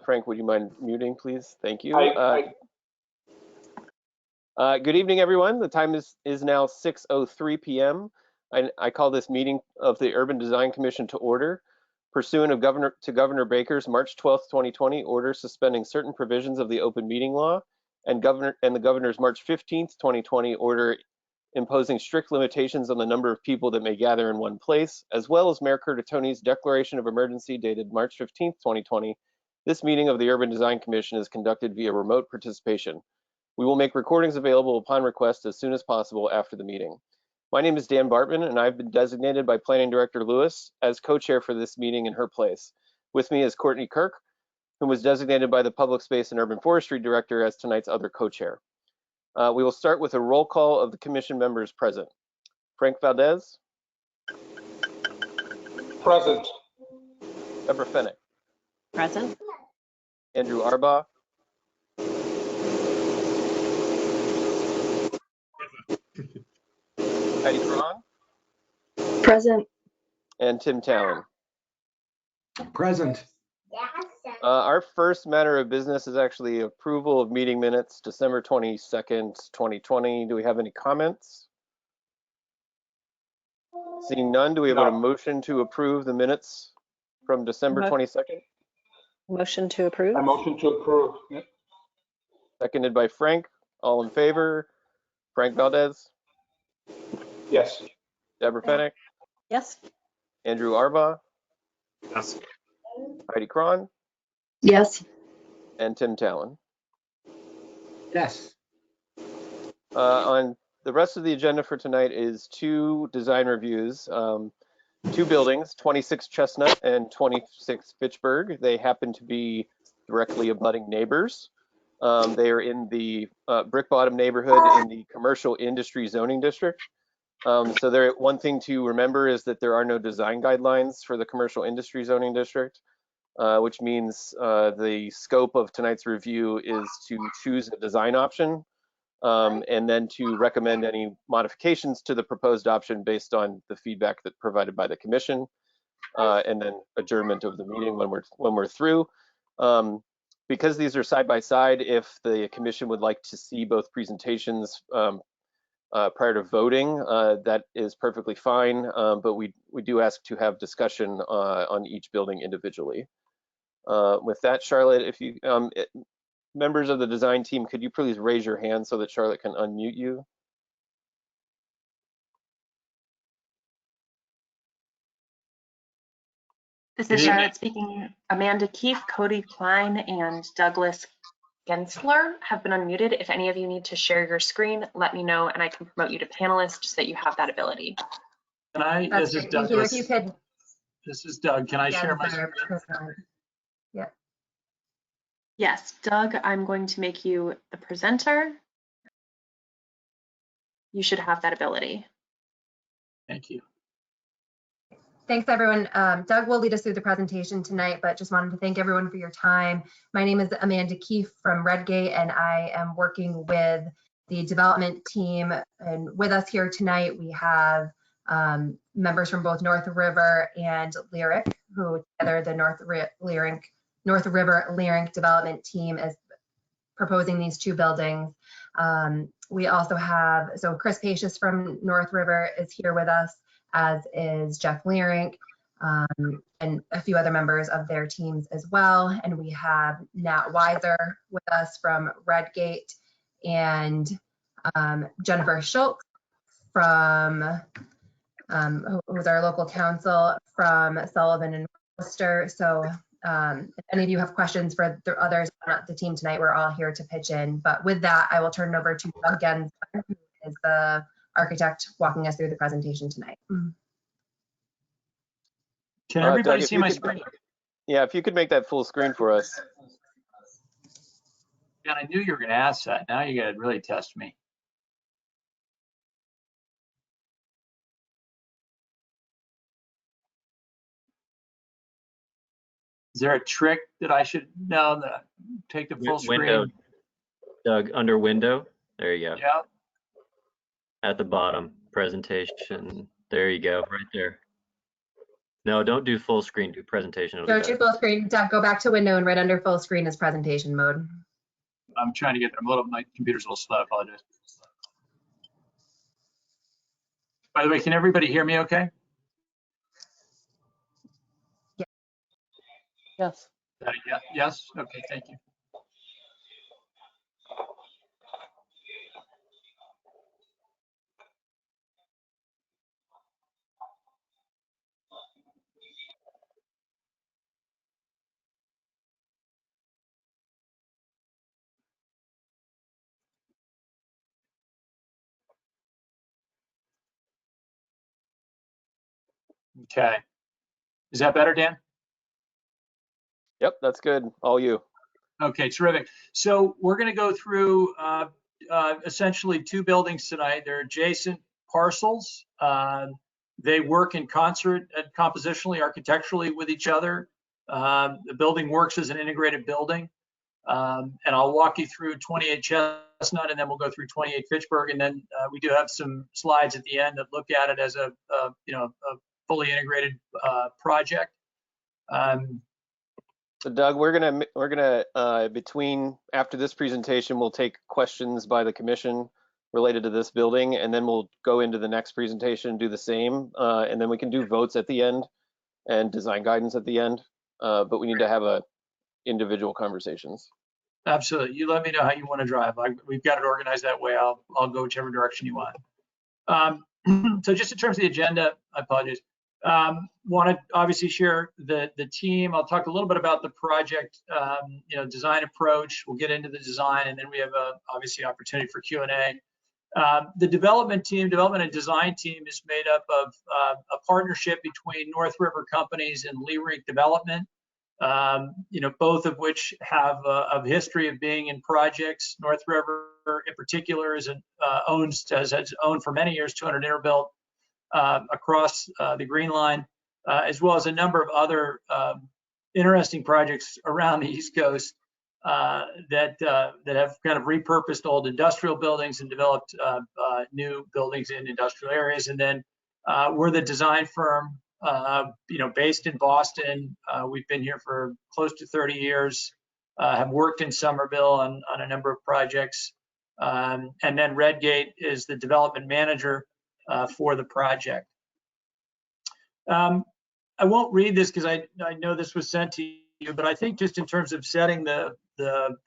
Frank, would you mind muting, please? Thank you. I Good evening, everyone. The time is now 6:03 p.m. I call this meeting of the Urban Design Commission to order. Pursuant of Governor Baker's March 12th, 2020 order suspending certain provisions of the open meeting law and the governor's March 15th, 2020 order imposing strict limitations on the number of people that may gather in one place, as well as Mayor Curtatoni's declaration of emergency dated March 15th, 2020, this meeting of the Urban Design Commission is conducted via remote participation. We will make recordings available upon request as soon as possible after the meeting. My name is Dan Bartman, and I've been designated by Planning Director Lewis as co-chair for this meeting in her place. With me is Courtney Kirk, who was designated by the Public Space and Urban Forestry Director as tonight's other co-chair. We will start with a roll call of the commission members present. Frank Valdez. Present. Deborah Fennick. Present. Andrew Arbaugh. Heidi Cron. Present. And Tim Talon. Present. Our first matter of business is actually approval of meeting minutes, December 22nd, 2020. Do we have any comments? Seeing none, do we have a motion to approve the minutes from December 22nd? Motion to approve. I motion to approve. Yep. Seconded by Frank. All in favor? Frank Valdez? Yes. Deborah Fennick? Yes. Andrew Arbaugh? Yes. Heidi Cron? Yes. And Tim Talon. Yes. On the rest of the agenda for tonight is two design reviews. Two buildings, 26 Chestnut and 26 Fitchburg. They happen to be directly abutting neighbors. They are in the Brick Bottom neighborhood in the commercial industry zoning district. So one thing to remember is that there are no design guidelines for the commercial industry zoning district, which means the scope of tonight's review is to choose a design option and then to recommend any modifications to the proposed option based on the feedback that provided by the commission, and then adjournment of the meeting when we're through. Because these are side by side, if the commission would like to see both presentations prior to voting, that is perfectly fine, but we do ask to have discussion on each building individually. With that, Charlotte, if you members of the design team, could you please raise your hand so that Charlotte can unmute you? This is Charlotte speaking. Amanda Keefe, Cody Klein, and Douglas Gensler have been unmuted. If any of you need to share your screen, let me know and I can promote you to panelists so that you have that ability. Can I, That's this is great. Thank you. Douglas. If you could, This is Doug. Can I share my screen? Yeah. Yes, Doug, I'm going to make you the presenter. You should have that ability. Thank you. Thanks, everyone. Doug will lead us through the presentation tonight, but just wanted to thank everyone for your time. My name is Amanda Keefe from Redgate, and I am working with the development team. And with us here tonight, we have members from both North River and Lyric, who together the North River Lyric development team is proposing these two buildings. We also have, so Chris Pacious from North River is here with us, as is Jeff Lyric, and a few other members of their teams as well. And we have Nat Weiser with us from Redgate, and Jennifer Schultz from, who's our local counsel from Sullivan and Worcester. So if any of you have questions for the others on the team tonight, we're all here to pitch in. But with that, I will turn it over to Doug Gensler, who is the architect walking us through the presentation tonight. Can everybody Doug, see my screen? Yeah, if you could make that full screen for us. Yeah, I knew you were going to ask that. Now you got to really test me. Is there a trick that I should know that take the full Window, screen? Doug, under window. There you go. Yeah. At the bottom, presentation. There you go, right there. No, don't do full screen, do presentation. It'll be Don't do better. full screen. Doug, go back to window and right under full screen is presentation mode. I'm trying to get there. My computer's a little slow. I apologize. By the way, can everybody hear me okay? Yes. Yeah, yes? Okay, thank you. Okay. Is that better, Dan? Yep, that's good. All you. Okay, terrific. So we're going to go through essentially two buildings tonight. They're adjacent parcels. They work in concert and compositionally, architecturally with each other. The building works as an integrated building. And I'll walk you through 28 Chestnut, and then we'll go through 28 Fitchburg. And then we do have some slides at the end that look at it as a fully integrated project. So Doug, we're gonna between after this presentation, we'll take questions by the commission related to this building, and then we'll go into the next presentation, do the same, and then we can do votes at the end and design guidance at the end. But we need to have individual conversations. Absolutely. You let me know how you want to drive. We've got it organized that way. I'll go whichever direction you want. So just in terms of the agenda, I apologize. Want to obviously share the team. I'll talk a little bit about the project, design approach. We'll get into the design, and then we have obviously opportunity for Q&A. The development and design team is made up of a partnership between North River Companies and Leerink Development. Both of which have a history of being in projects. North River in particular has owned for many years 200 Interbuilt across the Green Line, as well as a number of other interesting projects around the East Coast that have kind of repurposed old industrial buildings and developed new buildings in industrial areas. And then we're the design firm based in Boston. We've been here for close to 30 years, have worked in Somerville on a number of projects. And then Redgate is the development manager for the project. I won't read this because I know this was sent to you, but I think just in terms of setting the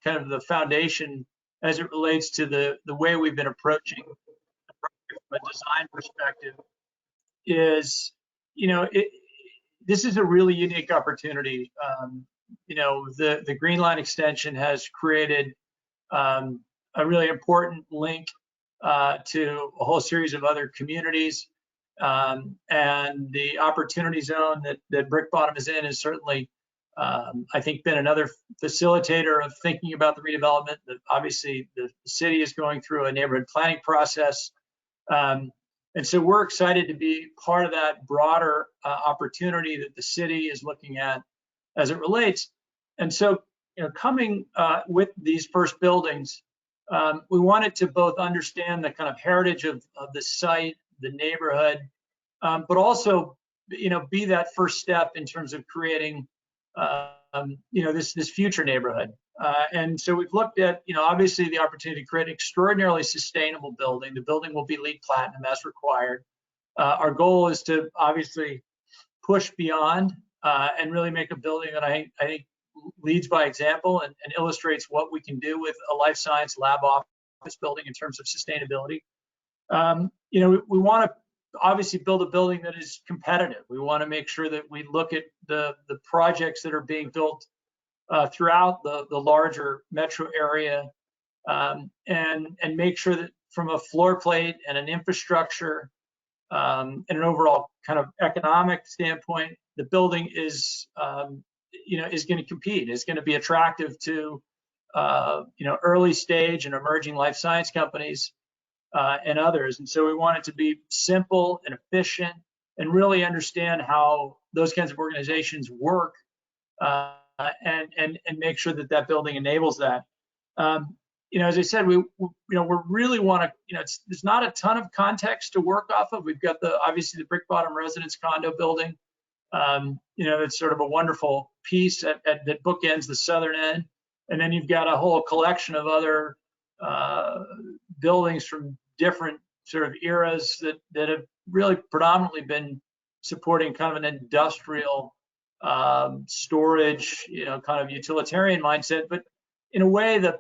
kind of the foundation as it relates to the way we've been approaching from a design perspective is, this is a really unique opportunity. The Green Line extension has created a really important link to a whole series of other communities. And the opportunity zone that Brick Bottom is in is certainly, I think, been another facilitator of thinking about the redevelopment. Obviously, the city is going through a neighborhood planning process. And so we're excited to be part of that broader opportunity that the city is looking at as it relates. And so, coming with these first buildings, we wanted to both understand the kind of heritage of the site, the neighborhood, but also, be that first step in terms of creating, this future neighborhood. And so we've looked at, obviously the opportunity to create an extraordinarily sustainable building. The building will be LEED Platinum as required. Our goal is to obviously push beyond and really make a building that I think leads by example and illustrates what we can do with a life science lab office building in terms of sustainability. We want to obviously build a building that is competitive. We want to make sure that we look at the projects that are being built throughout the larger metro area and make sure that from a floor plate and an infrastructure and an overall kind of economic standpoint, the building is going to compete, is going to be attractive to early stage and emerging life science companies and others. And so we want it to be simple and efficient and really understand how those kinds of organizations work and make sure that building enables that. As I said, we really want to, there's not a ton of context to work off of. We've got obviously the Brick Bottom residence condo building It's sort of a wonderful piece that bookends the southern end. And then you've got a whole collection of other buildings from different sort of eras that have really predominantly been supporting kind of an industrial storage, kind of utilitarian mindset. But in a way, the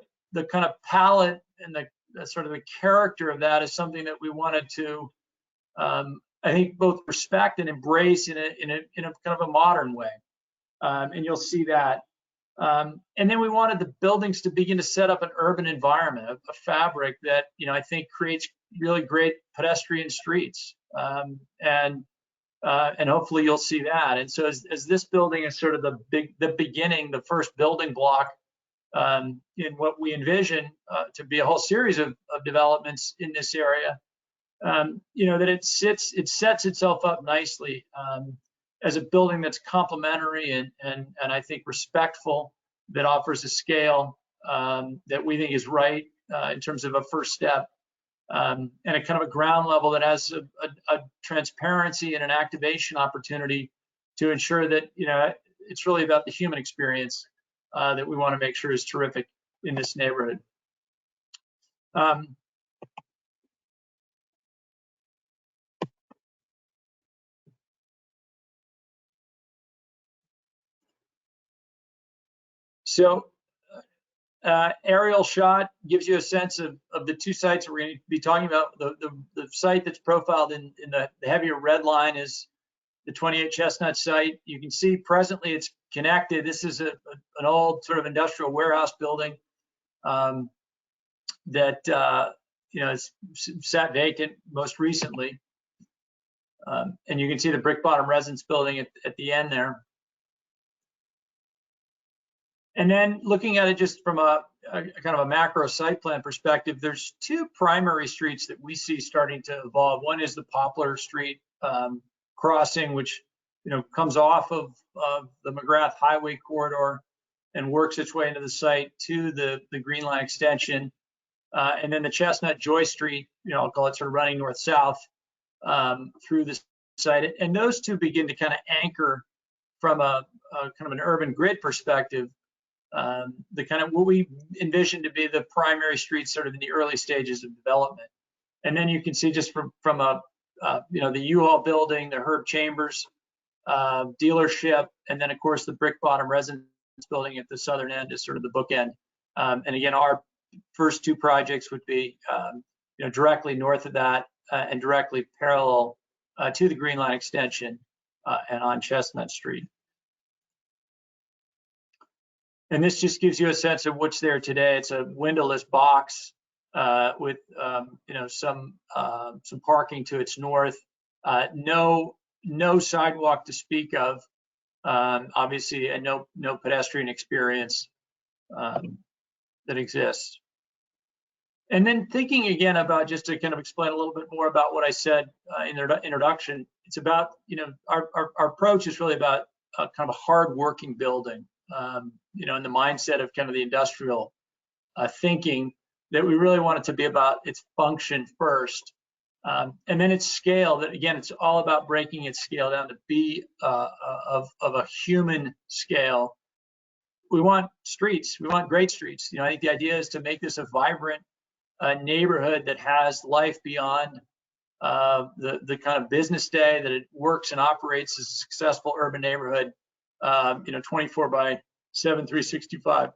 kind of palette and the sort of the character of that is something that we wanted to, I think, both respect and embrace in a kind of a modern way. And you'll see that. And then we wanted the buildings to begin to set up an urban environment, a fabric that, I think creates really great pedestrian streets. And hopefully you'll see that. And so as this building is sort of the beginning, the first building block in what we envision to be a whole series of developments in this area, that it sets itself up nicely as a building that's complementary and I think respectful, that offers a scale that we think is right in terms of a first step, and a kind of a ground level that has a transparency and an activation opportunity to ensure that it's really about the human experience that we want to make sure is terrific in this neighborhood. So aerial shot gives you a sense of the two sites we're going to be talking about. The site that's profiled in the heavier red line is the 28 Chestnut site. You can see presently it's connected. This is an old sort of industrial warehouse building that has sat vacant most recently. And you can see the brick bottom residence building at the end there. And then looking at it just from a kind of a macro site plan perspective, there's two primary streets that we see starting to evolve. One is the Poplar Street crossing, which comes off of the McGrath Highway corridor and works its way into the site to the Green Line extension. And then the Chestnut Joy Street, I'll call it sort of running north-south through the site. And those two begin to kind of anchor from a kind of an urban grid perspective, the kind of what we envision to be the primary streets sort of in the early stages of development. And then you can see just from the U-Haul building, the Herb Chambers dealership, and then of course the brick bottom residence building at the southern end is sort of the bookend. And again, our first two projects would be directly north of that and directly parallel to the Green Line extension and on Chestnut Street. And this just gives you a sense of what's there today. It's a windowless box with some parking to its north. No sidewalk to speak of, obviously, and no pedestrian experience that exists. And then thinking again about, just to kind of explain a little bit more about what I said in the introduction, it's about, our approach is really about kind of a hard-working building, in the mindset of kind of the industrial thinking, that we really want it to be about its function first. And then its scale, that again, it's all about breaking its scale down to be of a human scale. We want streets, we want great streets. I think the idea is to make this a vibrant neighborhood that has life beyond the kind of business day, that it works and operates as a successful urban neighborhood, 24/7, 365.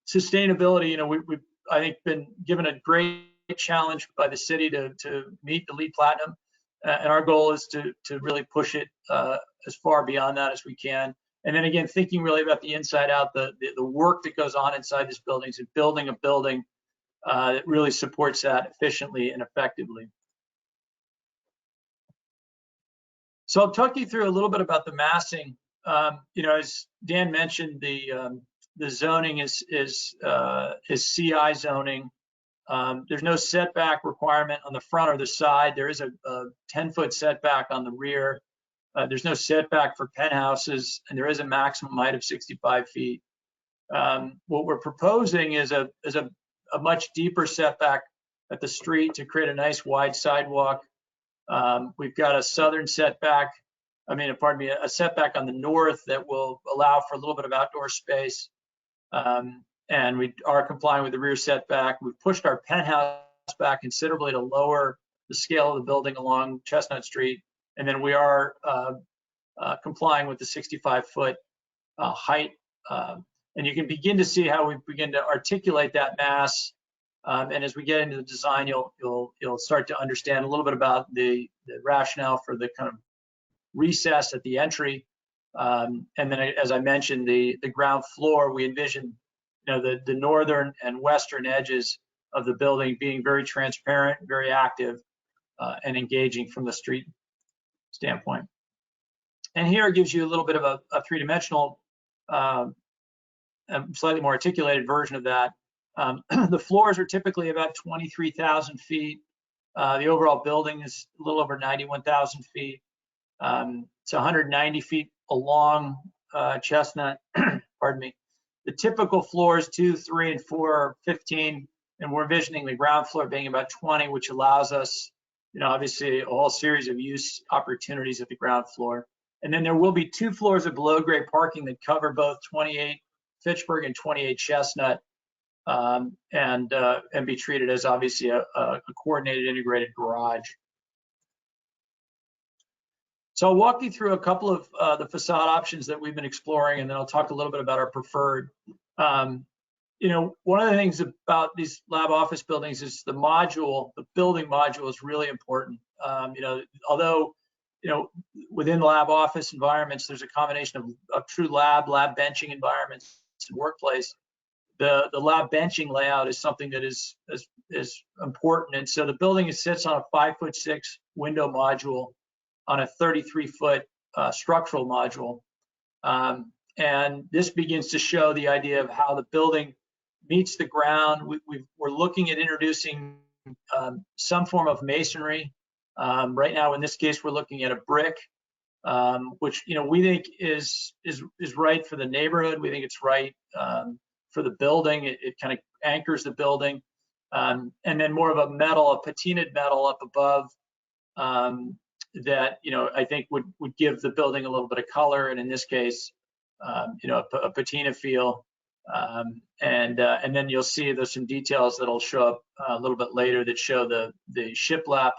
Sustainability, we've I think been given a great challenge by the city to meet the LEED Platinum, and our goal is to really push it as far beyond that as we can. And then again, thinking really about the inside out, the work that goes on inside these buildings, and building a building that really supports that efficiently and effectively. So I'll talk you through a little bit about the massing. As Dan mentioned, the zoning is CI zoning. There's no setback requirement on the front or the side. There is a 10-foot setback on the rear. There's no setback for penthouses, and there is a maximum height of 65 feet. What we're proposing is a much deeper setback at the street to create a nice wide sidewalk. We've got a southern setback a setback on the north that will allow for a little bit of outdoor space. And we are complying with the rear setback. We've pushed our penthouse back considerably to lower the scale of the building along Chestnut Street. And then we are complying with the 65-foot height. And you can begin to see how we begin to articulate that mass. And as we get into the design, you'll start to understand a little bit about the rationale for the kind of recess at the entry. And then, as I mentioned, the ground floor, we envision, the northern and western edges of the building being very transparent, very active, and engaging from the street standpoint. And here it gives you a little bit of a three-dimensional, slightly more articulated version of that. The floors are typically about 23,000 feet. The overall building is a little over 91,000 feet. It's 190 feet along Chestnut, pardon me. The typical floors 2, 3, and 4 are 15, and we're envisioning the ground floor being about 20, which allows us, obviously a whole series of use opportunities at the ground floor. And then there will be 2 floors of below-grade parking that cover both 28 Fitchburg and 28 Chestnut, and be treated as obviously a coordinated integrated garage. So I'll walk you through a couple of the facade options that we've been exploring, and then I'll talk a little bit about our preferred. One of the things about these lab office buildings is the building module is really important. Although, within lab office environments, there's a combination of true lab benching environments and workplace. The lab benching layout is something that is important. And so the building sits on a 5'6" window module on a 33-foot structural module. And this begins to show the idea of how the building meets the ground. We're looking at introducing some form of masonry. Right now, in this case, we're looking at a brick, which we think is right for the neighborhood. We think it's right for the building. It kind of anchors the building, and then more of a patinaed metal up above that I think would give the building a little bit of color, and in this case, a patina feel. And then you'll see there's some details that'll show up a little bit later that show the shiplap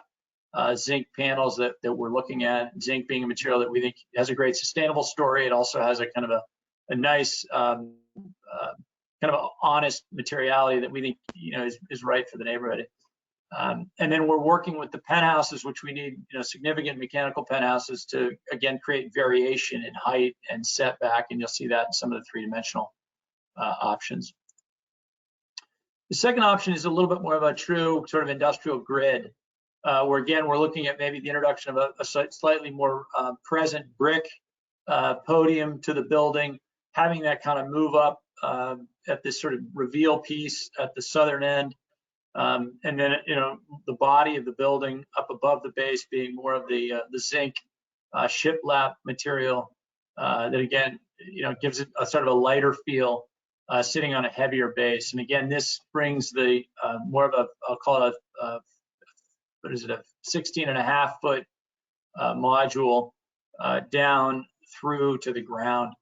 zinc panels that we're looking at. Zinc being a material that we think has a great sustainable story. It also has a kind of a nice kind of honest materiality that we think is right for the neighborhood. And then we're working with the penthouses, which we need significant mechanical penthouses to again create variation in height and setback, and you'll see that in some of the three-dimensional options. The second option is a little bit more of a true sort of industrial grid, where again we're looking at maybe the introduction of a slightly more present brick podium to the building, having that kind of move up at this sort of reveal piece at the southern end. And then, the body of the building up above the base being more of the zinc shiplap material that again, gives it a sort of a lighter feel sitting on a heavier base. And again, this brings the more of I'll call it a 16.5-foot module down through to the ground.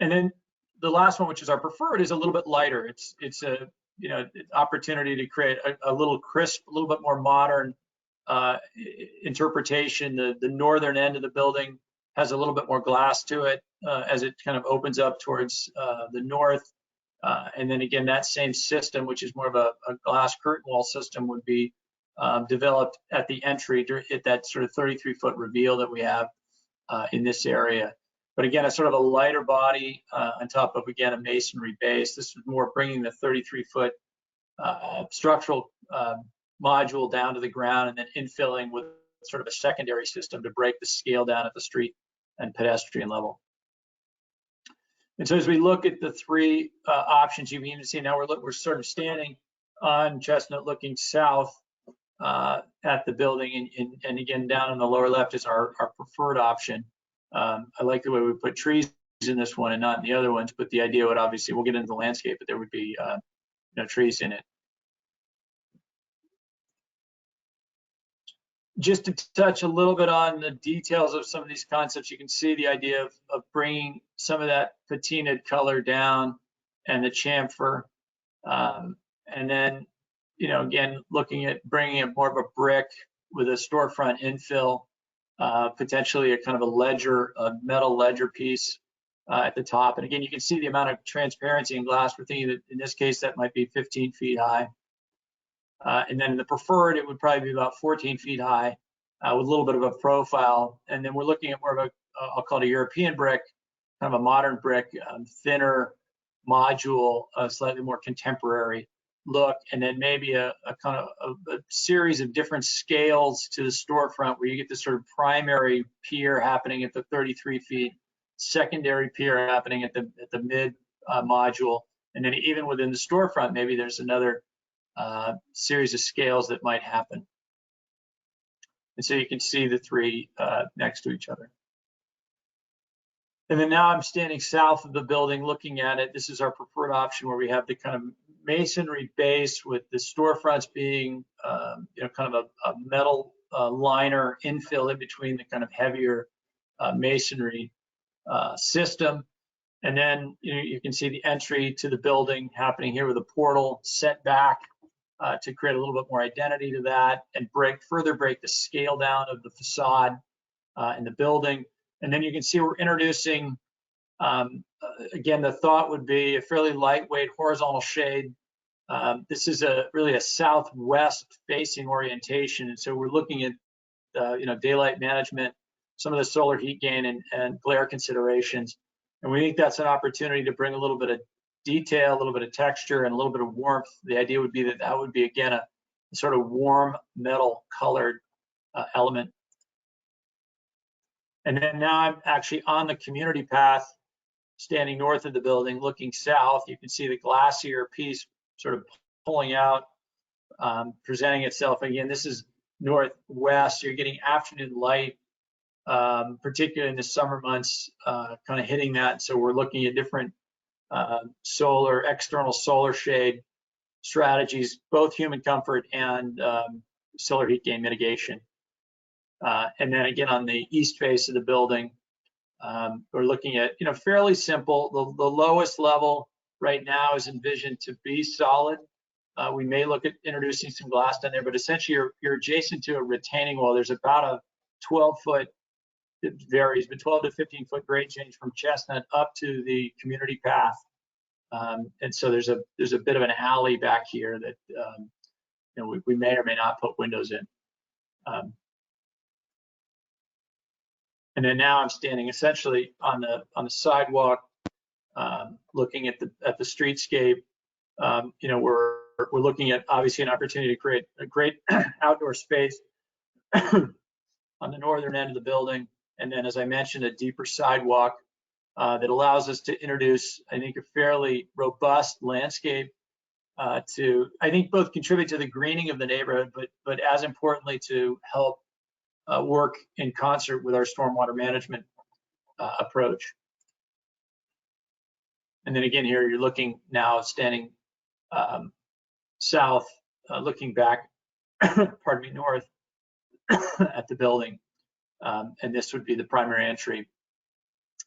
And then the last one, which is our preferred, is a little bit lighter. It's a opportunity to create a little crisp, a little bit more modern interpretation. The northern end of the building has a little bit more glass to it as it kind of opens up towards the north. And then again, that same system, which is more of a glass curtain wall system, would be developed at the entry at that sort of 33-foot reveal that we have in this area. But again, a sort of a lighter body on top of, again, a masonry base. This is more bringing the 33-foot structural module down to the ground and then infilling with sort of a secondary system to break the scale down at the street and pedestrian level. And so as we look at the three options, you can see now we're sort of standing on Chestnut looking south at the building. And again, down on the lower left is our preferred option. I like the way we put trees in this one and not in the other ones, but the idea would obviously, we'll get into the landscape, but there would be trees in it. just to touch a little bit on the details of some of these concepts, you can see the idea of bringing some of that patinaed color down and the chamfer. And then, again, looking at bringing it more of a brick with a storefront infill, potentially a kind of a metal ledger piece at the top. And again, you can see the amount of transparency in glass. We're thinking that in this case, that might be 15 feet high. And then in the preferred, it would probably be about 14 feet high with a little bit of a profile. And then we're looking at more of a, I'll call it a European brick, kind of a modern brick, thinner module, a slightly more contemporary look, and then maybe a kind of a series of different scales to the storefront where you get this sort of primary pier happening at the 33 feet, secondary pier happening at the mid module, and then even within the storefront, maybe there's another series of scales that might happen. And so you can see the three next to each other. And then now I'm standing south of the building looking at it. This is our preferred option where we have the kind of masonry base with the storefronts being, kind of a metal liner infill in between the kind of heavier masonry system. And then you can see the entry to the building happening here with a portal set back to create a little bit more identity to that and further break the scale down of the facade in the building. And then you can see we're introducing, again, the thought would be a fairly lightweight horizontal shade. This is really a southwest facing orientation. And so we're looking at, daylight management, some of the solar heat gain and glare considerations. And we think that's an opportunity to bring a little bit of detail, a little bit of texture, and a little bit of warmth. The idea would be that would be, again, a sort of warm metal colored element. And then now I'm actually on the community path, standing north of the building, looking south. You can see the glacier piece sort of pulling out, presenting itself. Again, this is northwest. You're getting afternoon light, particularly in the summer months, kind of hitting that. So we're looking at different external solar shade strategies, both human comfort and solar heat gain mitigation. And then again, on the east face of the building, we're looking at, fairly simple. The lowest level right now is envisioned to be solid. We may look at introducing some glass down there, but essentially you're adjacent to a retaining wall. There's about a 12-foot, it varies, but 12 to 15-foot grade change from Chestnut up to the community path. And so there's a bit of an alley back here that we may or may not put windows in. And then now I'm standing essentially on the sidewalk, looking at the streetscape. We're looking at obviously an opportunity to create a great outdoor space on the northern end of the building. And then, as I mentioned, a deeper sidewalk that allows us to introduce, I think, a fairly robust landscape to, I think, both contribute to the greening of the neighborhood, but as importantly to help work in concert with our stormwater management approach. And then again, here you're looking now, standing south, looking back, pardon me, north at the building. And this would be the primary entry.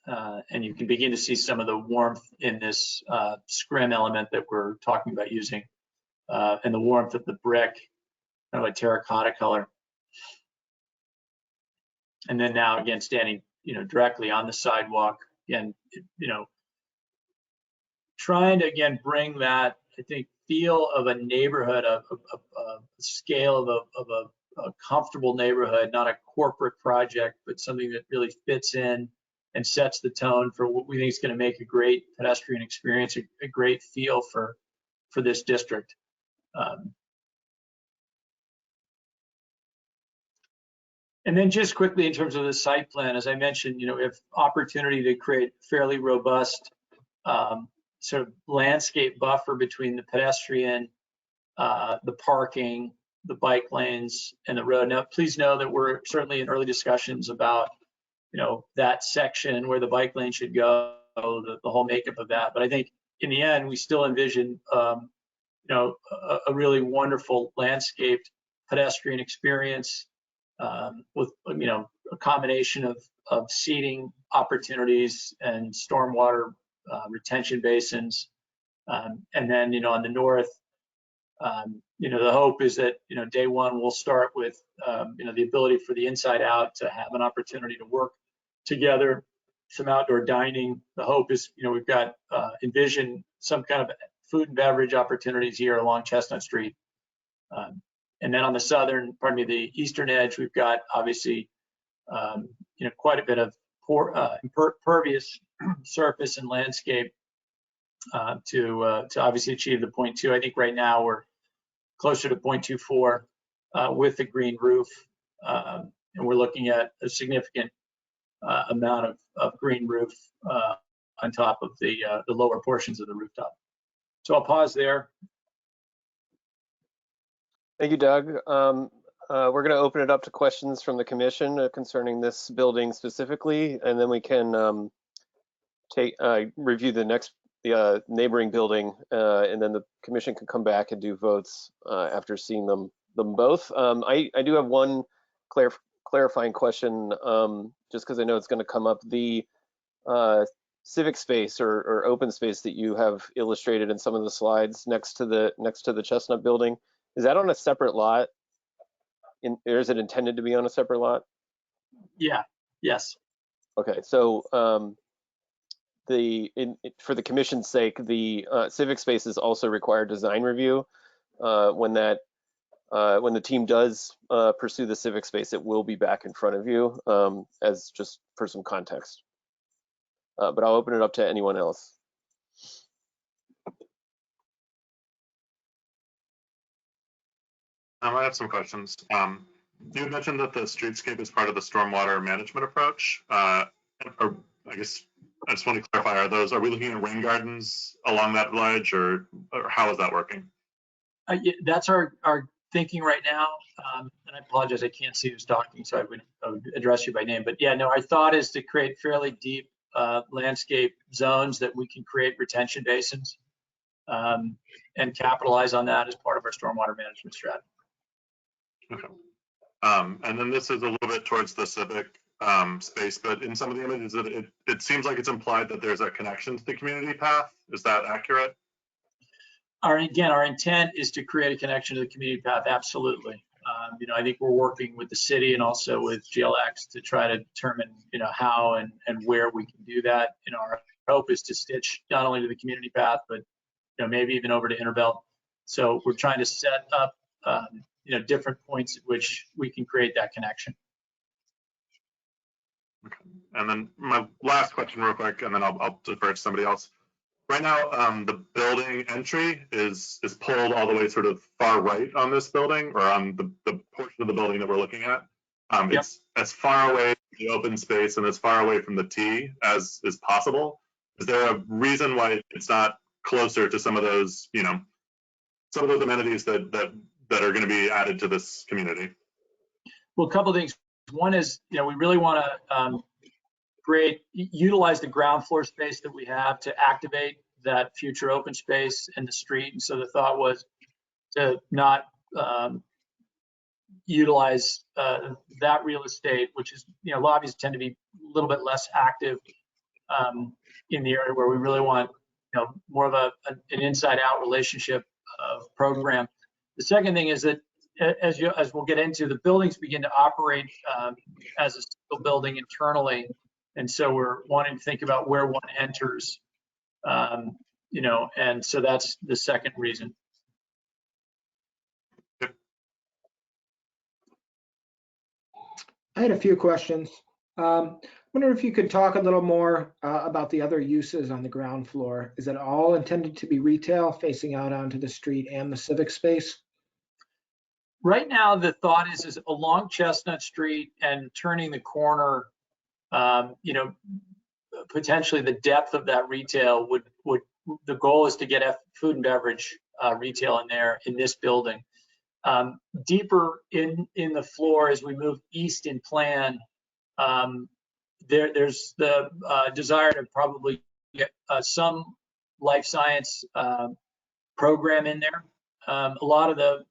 And you can begin to see some of the warmth in this scrim element that we're talking about using, and the warmth of the brick, kind of a terracotta color. And then now again, standing, directly on the sidewalk, again, trying to again bring that, I think, feel of a neighborhood, a scale of a comfortable neighborhood, not a corporate project, but something that really fits in and sets the tone for what we think is going to make a great pedestrian experience, a great feel for this district. And then just quickly in terms of the site plan, as I mentioned, we have opportunity to create fairly robust sort of landscape buffer between the pedestrian, the parking, the bike lanes, and the road. Now, please know that we're certainly in early discussions about, that section where the bike lane should go, the whole makeup of that. But I think in the end, we still envision, a really wonderful landscaped pedestrian experience with, a combination of seating opportunities and stormwater retention basins. And then, on the north, the hope is that, day one, we'll start with, the ability for the inside out to have an opportunity to work together, some outdoor dining. The hope is, we've got envision some kind of food and beverage opportunities here along Chestnut Street. And then on the eastern edge, we've got obviously, quite a bit of impervious surface and landscape to obviously achieve the 0.2. I think right now we're closer to 0.24 with the green roof, and we're looking at a significant amount of green roof on top of the lower portions of the rooftop. So I'll pause there. Thank you, Doug. We're going to open it up to questions from the commission concerning this building specifically, and then we can review the neighboring building, and then the commission can come back and do votes after seeing them both. I do have one clarifying question, just because I know it's going to come up. The civic space or open space that you have illustrated in some of the slides next to the Chestnut building, is that on a separate lot? Or is it intended to be on a separate lot? Yeah. Yes. Okay. So for the commission's sake, the civic spaces also require design review. When the team does pursue the civic space, it will be back in front of you, as just for some context. But I'll open it up to anyone else. I have some questions. You had mentioned that the streetscape is part of the stormwater management approach. Or I guess I just want to clarify, are we looking at rain gardens along that ledge, or how is that working? Yeah, that's our thinking right now. And I apologize, I can't see who's talking, so I would address you by name. But yeah, no, our thought is to create fairly deep landscape zones that we can create retention basins and capitalize on that as part of our stormwater management strategy. Okay. And then this is a little bit towards the civic space, but in some of the images, it seems like it's implied that there's a connection to the community path. Is that accurate? Our intent is to create a connection to the community path. Absolutely. I think we're working with the city and also with GLX to try to determine, how and where we can do that. Our hope is to stitch not only to the community path, but maybe even over to Interbelt. So we're trying to set up different points at which we can create that connection. Okay. And then my last question real quick, and then I'll defer to somebody else. Right now, the building entry is pulled all the way sort of far right on this building, or on the portion of the building that we're looking at. Yep. It's as far away from the open space and as far away from the T as is possible. Is there a reason why it's not closer to some of those, some of those amenities that are going to be added to this community? Well, a couple of things. One is, we really want to utilize the ground floor space that we have to activate that future open space in the street. And so the thought was to not utilize that real estate, which is, lobbies tend to be a little bit less active in the area where we really want, more of an inside-out relationship program. The second thing is that as we'll get into, the buildings begin to operate as a single building internally. And so we're wanting to think about where one enters, and so that's the second reason. I had a few questions. Wonder if you could talk a little more about the other uses on the ground floor. Is it all intended to be retail, facing out onto the street and the civic space? Right now, the thought is along Chestnut Street and turning the corner, potentially the depth of that retail would the goal is to get food and beverage retail in there in this building. Deeper in the floor as we move east in plan, there's the desire to probably get some life science program in there. A lot of the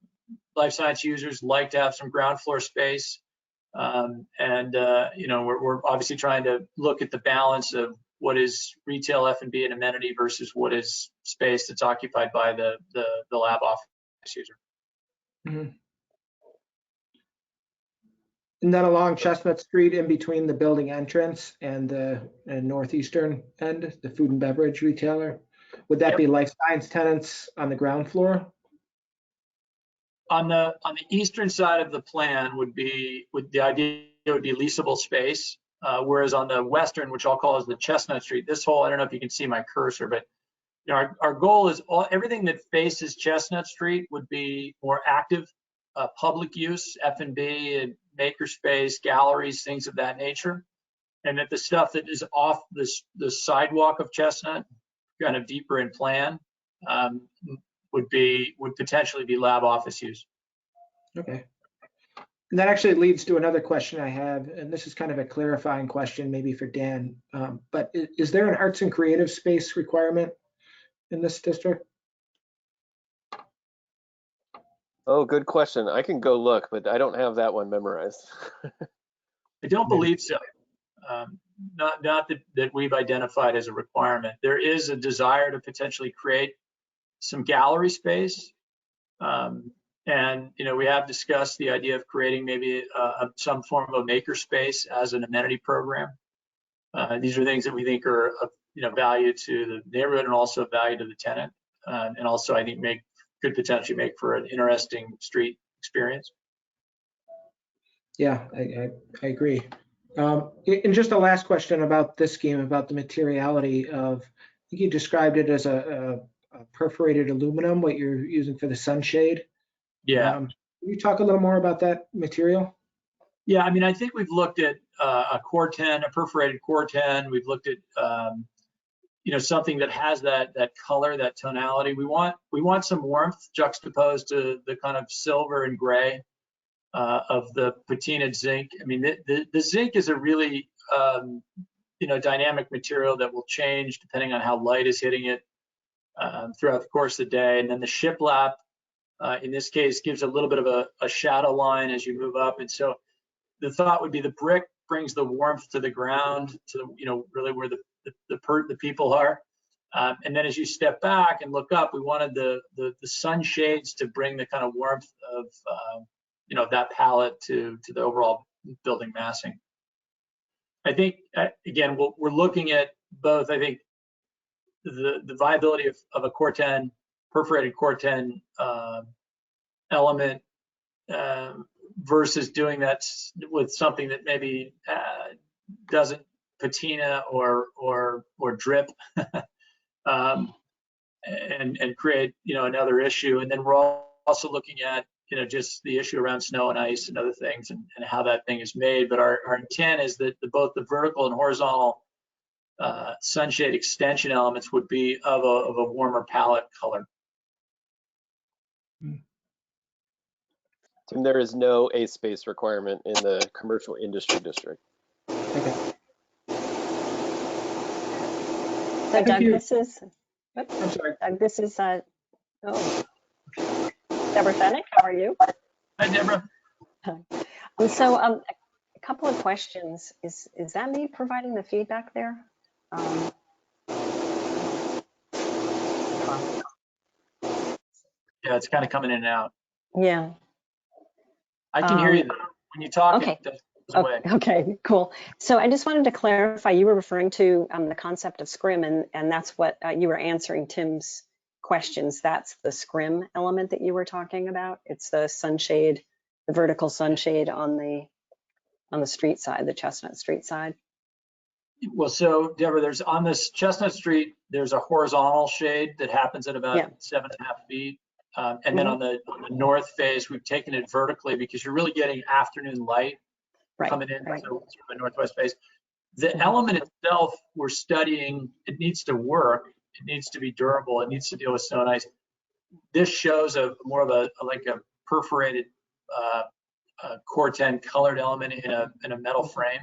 life science users like to have some ground floor space. You know, we're obviously trying to look at the balance of what is retail F&B and amenity versus what is space that's occupied by the lab office user. Mhm. And then along Chestnut Street, in between the building entrance and the northeastern end, the food and beverage retailer, would that Yep. be life science tenants on the ground floor? On the eastern side of the plan would the idea would be leasable space, whereas on the western, which I'll call as the Chestnut Street, this whole, I don't know if you can see my cursor, but you know, our goal is everything that faces Chestnut Street would be more active public use, F&B and makerspace, galleries, things of that nature. And that the stuff that is off the sidewalk of Chestnut, kind of deeper in plan, would potentially be lab office use. Okay. And that actually leads to another question I have, and this is kind of a clarifying question maybe for Dan. But is there an arts and creative space requirement in this district? Oh, good question. I can go look, but I don't have that one memorized. I don't believe so. Not that we've identified as a requirement. There is a desire to potentially create some gallery space. And, you know, we have discussed the idea of creating maybe some form of a maker space as an amenity program. These are things that we think are of, you know, value to the neighborhood and also value to the tenant. And also, I think could potentially make for an interesting street experience. Yeah, I agree. And just a last question about this scheme, about the materiality of, I think you described it as a perforated aluminum, what you're using for the sunshade. Yeah. Can you talk a little more about that material? Yeah, I mean, I think we've looked at a Cor-Ten, a perforated Cor-Ten. We've looked at you know, something that has that color, that tonality. We want some warmth juxtaposed to the kind of silver and gray of the patinaed zinc. I mean, the zinc is a really you know, dynamic material that will change depending on how light is hitting it throughout the course of the day. And then the shiplap, in this case, gives a little bit of a shadow line as you move up. And so the thought would be the brick brings the warmth to the ground, to, you know, really where the people are. And then as you step back and look up, we wanted the sunshades to bring the kind of warmth of you know, that palette to the overall building massing. I think again, we're looking at both. I think the viability of a Cor-Ten, perforated Cor-Ten element versus doing that with something that maybe doesn't patina or drip and create, you know, another issue. And then we're also looking at, you know, just the issue around snow and ice and other things and how that thing is made. But our intent is that both the vertical and horizontal sunshade extension elements would be of a warmer palette color. And there is no A space requirement in the commercial industry district. Okay. So Thank Doug, you. this is, I'm sorry. Doug, this is, Deborah Fennick, how are you? Hi, Deborah. So a couple of questions. Is that me providing the feedback there? Yeah, it's kind of coming in and out. Yeah. I can hear you though. When you talk, Okay. it goes away. Okay, cool. So I just wanted to clarify, you were referring to the concept of scrim, and that's what you were answering Tim's questions. That's the scrim element that you were talking about. It's the sunshade, the vertical sunshade on the street side, the Chestnut Street side. Well, so Deborah, there's on this Chestnut Street, there's a horizontal shade that happens at about 7.5 feet. And then on the north face, we've taken it vertically because you're really getting afternoon light coming in through the northwest face. The element itself, we're studying, it needs to work, it needs to be durable, it needs to deal with snow and ice. This shows more of a perforated Cor-Ten colored element in a metal frame.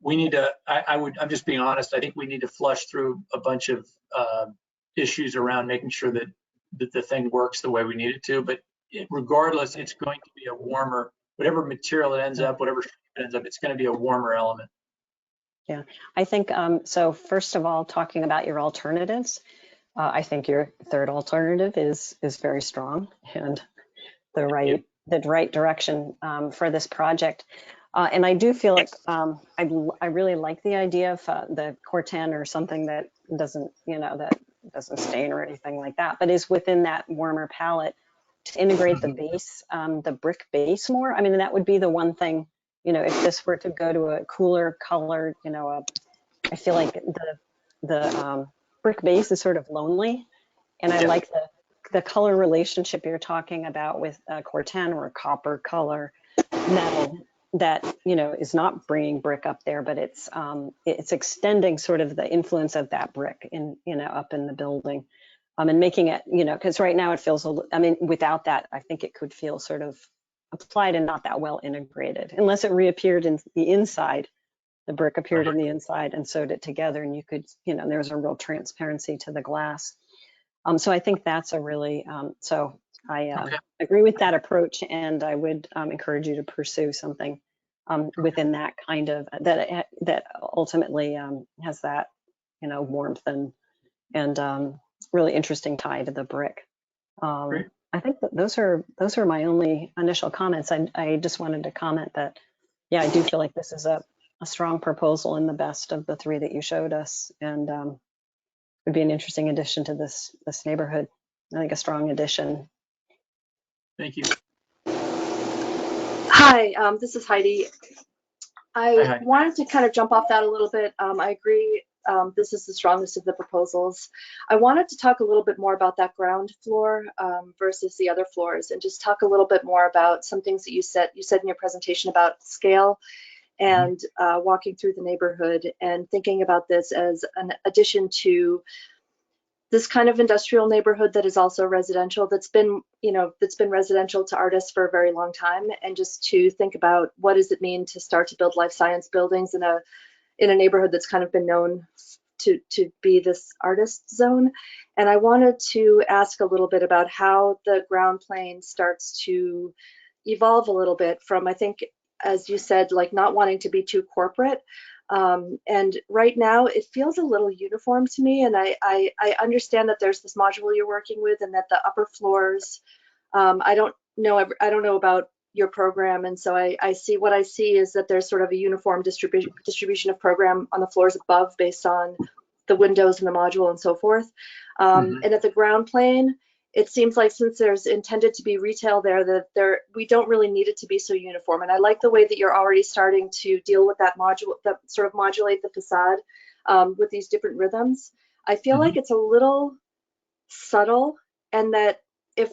We need to, I'm just being honest, I think we need to flush through a bunch of issues around making sure that the thing works the way we need it to. But regardless, it's going to be a warmer whatever material it ends up, whatever shape it ends up, it's going to be a warmer element. Yeah, I think, so first of all, talking about your alternatives, I think your third alternative is very strong and the right direction for this project. And I do feel like I really like the idea of the Corten or something that doesn't, that doesn't stain or anything like that, but is within that warmer palette to integrate the base, the brick base more. I mean, that would be the one thing, if this were to go to a cooler color, I feel like the brick base is sort of lonely. And I like the color relationship you're talking about with Corten or a copper color metal that, is not bringing brick up there, but it's extending sort of the influence of that brick in, up in the building. And making it, because right now it feels, without that, I think it could feel sort of applied and not that well integrated, unless it reappeared in the inside. The brick appeared in the inside and sewed it together, and you could, there's a real transparency to the glass. So I think that's a really, so I agree with that approach, and I would encourage you to pursue something within that kind of, that ultimately has that, warmth and really interesting tie to the brick. I think that those are my only initial comments. I just wanted to comment that, yeah, I do feel like this is a strong proposal and the best of the three that you showed us, and would be an interesting addition to this neighborhood. I think a strong addition. Thank you. Hi, this is Heidi. Hi. Wanted to kind of jump off that a little bit. I agree. This is the strongest of the proposals. I wanted to talk a little bit more about that ground floor versus the other floors, and just talk a little bit more about some things that you said in your presentation about scale and walking through the neighborhood and thinking about this as an addition to this kind of industrial neighborhood that is also residential, that's been residential to artists for a very long time, and just to think about what does it mean to start to build life science buildings in a neighborhood that's kind of been known to be this artist zone. And I wanted to ask a little bit about how the ground plane starts to evolve a little bit from, I think, as you said, like not wanting to be too corporate. And right now it feels a little uniform to me. And I understand that there's this module you're working with, and that the upper floors, I don't know about your program. And so I see is that there's sort of a uniform distribution of program on the floors above based on the windows and the module and so forth. And at the ground plane, it seems like since there's intended to be retail there, that we don't really need it to be so uniform. And I like the way that you're already starting to deal with that module, that sort of modulate the facade with these different rhythms. I feel like it's a little subtle, and that if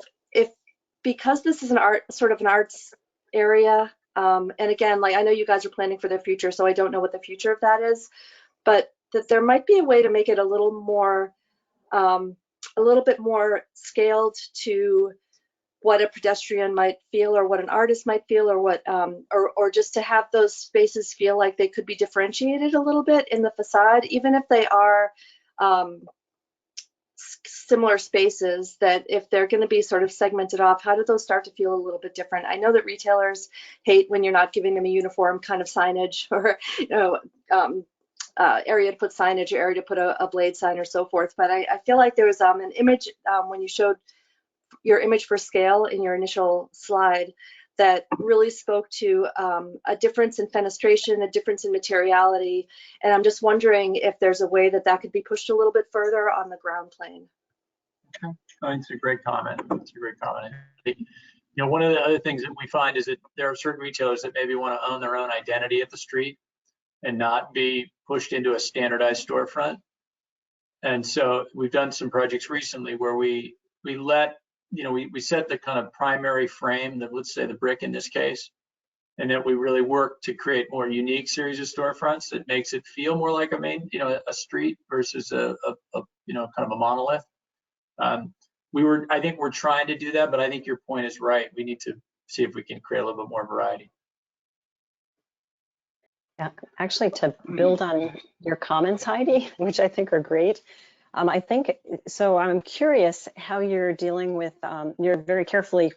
because this is an arts area, and again, like I know you guys are planning for the future, so I don't know what the future of that is, but that there might be a way to make it a little bit more scaled to what a pedestrian might feel, or what an artist might feel, or what or just to have those spaces feel like they could be differentiated a little bit in the facade, even if they are similar spaces, that if they're going to be sort of segmented off, how do those start to feel a little bit different? I know that retailers hate when you're not giving them a uniform kind of signage, or area to put signage, or area to put a blade sign or so forth. But I feel like there was an image when you showed your image for scale in your initial slide that really spoke to a difference in fenestration, a difference in materiality. And I'm just wondering if there's a way that could be pushed a little bit further on the ground plane. Okay, it's a great comment. It's a great comment. I think, one of the other things that we find is that there are certain retailers that maybe want to own their own identity at the street and not be pushed into a standardized storefront. And so we've done some projects recently where we set the kind of primary frame, that let's say the brick in this case, and that we really work to create more unique series of storefronts that makes it feel more like a street versus a kind of a monolith. I think we're trying to do that, but I think your point is right. We need to see if we can create a little bit more variety. Yeah, actually, to build on your comments, Heidi, which I think are great. I think so. I'm curious how you're dealing with. You're very carefully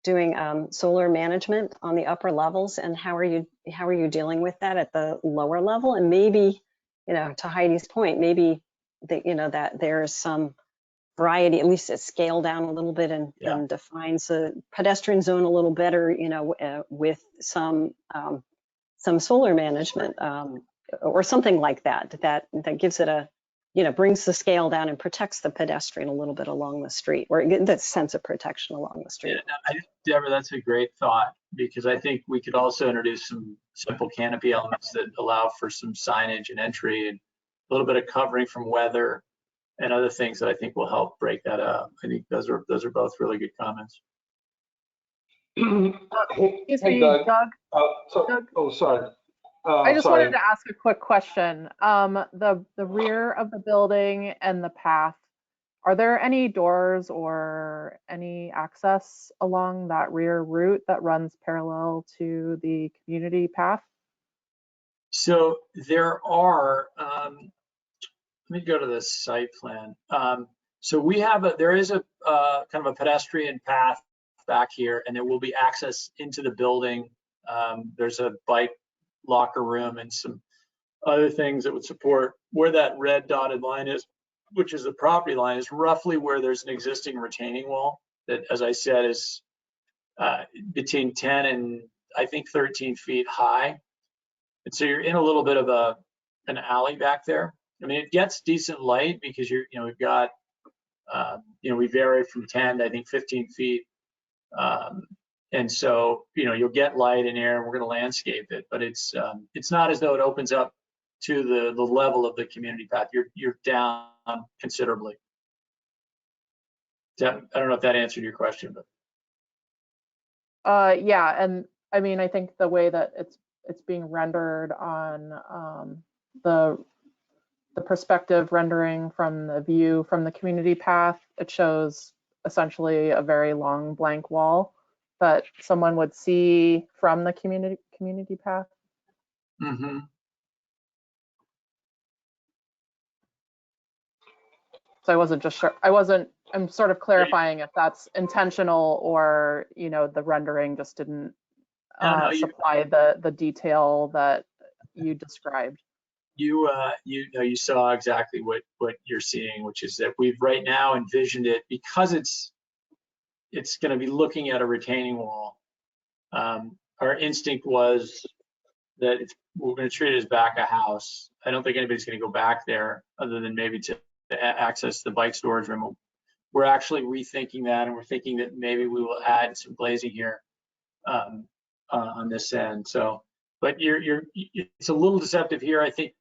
doing solar management on the upper levels, and how are you dealing with that at the lower level? And maybe, to Heidi's point, maybe that there's some variety, at least it scaled down a little bit and defines the pedestrian zone a little better, with some solar management or something like that gives it brings the scale down and protects the pedestrian a little bit along the street, or get that sense of protection along the street. Yeah, Deborah, that's a great thought, because I think we could also introduce some simple canopy elements that allow for some signage and entry and a little bit of covering from weather and other things that I think will help break that up. I think those are both really good comments. Excuse me, Doug. Doug? Oh, sorry. I just wanted to ask a quick question. The rear of the building and the path, are there any doors or any access along that rear route that runs parallel to the community path? So there are, let me go to the site plan. So there is a kind of a pedestrian path back here, and there will be access into the building. There's a bike locker room and some other things that would support where that red dotted line is, which is the property line, is roughly where there's an existing retaining wall that, as I said, is between 10 and I think 13 feet high. And so you're in a little bit of an alley back there. I mean, it gets decent light because we've got, we vary from 10 to I think 15 feet. And so, you'll get light and air, and we're going to landscape it, but it's not as though it opens up to the level of the community path. You're down considerably. I don't know if that answered your question, but. Yeah, and I mean, I think the way that it's being rendered on the perspective rendering from the view from the community path, it shows essentially a very long blank wall that someone would see from the community path. Mm-hmm. So I wasn't just sure. I'm sort of clarifying if that's intentional or, the rendering just didn't supply the detail that you described. You saw exactly what you're seeing, which is that we've right now envisioned it because it's going to be looking at a retaining wall. Our instinct was that we're going to treat it as back a house. I don't think anybody's going to go back there other than maybe to access the bike storage room. We're actually rethinking that, and we're thinking that maybe we will add some glazing here on this end. So, but it's a little deceptive here. I think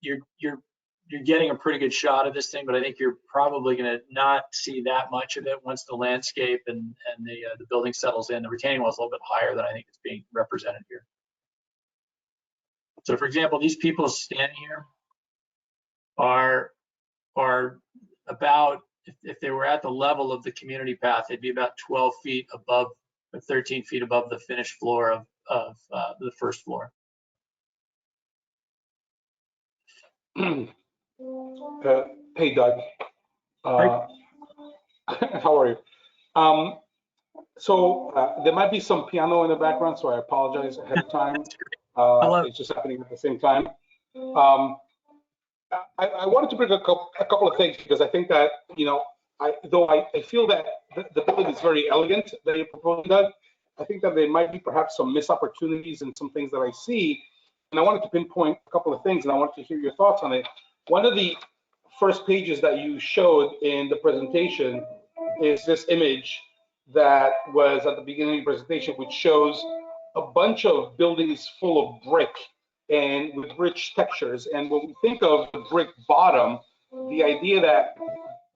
you're getting a pretty good shot of this thing, but I think you're probably going to not see that much of it once the landscape and the building settles in. The retaining wall is a little bit higher than I think it's being represented here. So, for example, these people standing here are about, if they were at the level of the community path, they'd be about 12 feet above, or 13 feet above the finished floor of the first floor. Hey, Doug. How are you? So there might be some piano in the background, so I apologize ahead of time. It's just happening at the same time. I wanted to bring a couple of things because I think that, I feel that the building is very elegant that you're proposing, Doug, I think that there might be perhaps some missed opportunities and some things that I see. And I wanted to pinpoint a couple of things, and I wanted to hear your thoughts on it. One of the first pages that you showed in the presentation is this image that was at the beginning of the presentation, which shows a bunch of buildings full of brick and with rich textures. And when we think of the brick bottom, the idea that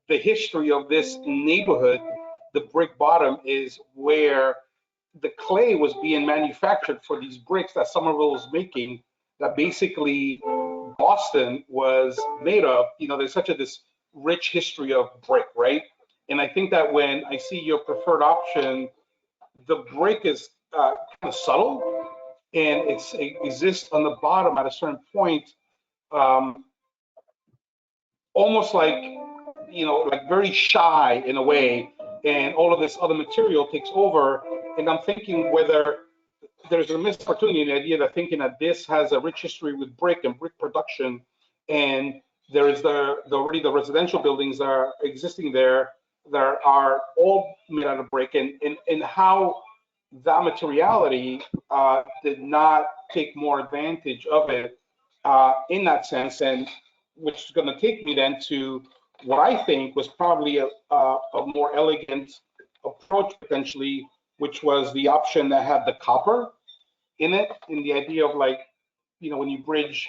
the history of this neighborhood, the brick bottom, is where the clay was being manufactured for these bricks that Somerville was making, that basically Boston was made of. There's such this rich history of brick, right? And I think that when I see your preferred option, the brick is kind of subtle, and it exists on the bottom at a certain point, almost like, like very shy in a way, and all of this other material takes over. And I'm thinking whether there's a missed opportunity in the idea that thinking that this has a rich history with brick and brick production, and there is already the residential buildings that are existing there that are all made out of brick, and how that materiality did not take more advantage of it in that sense, and which is going to take me then to what I think was probably a more elegant approach potentially, which was the option that had the copper in it, in the idea of like, you know, when you bridge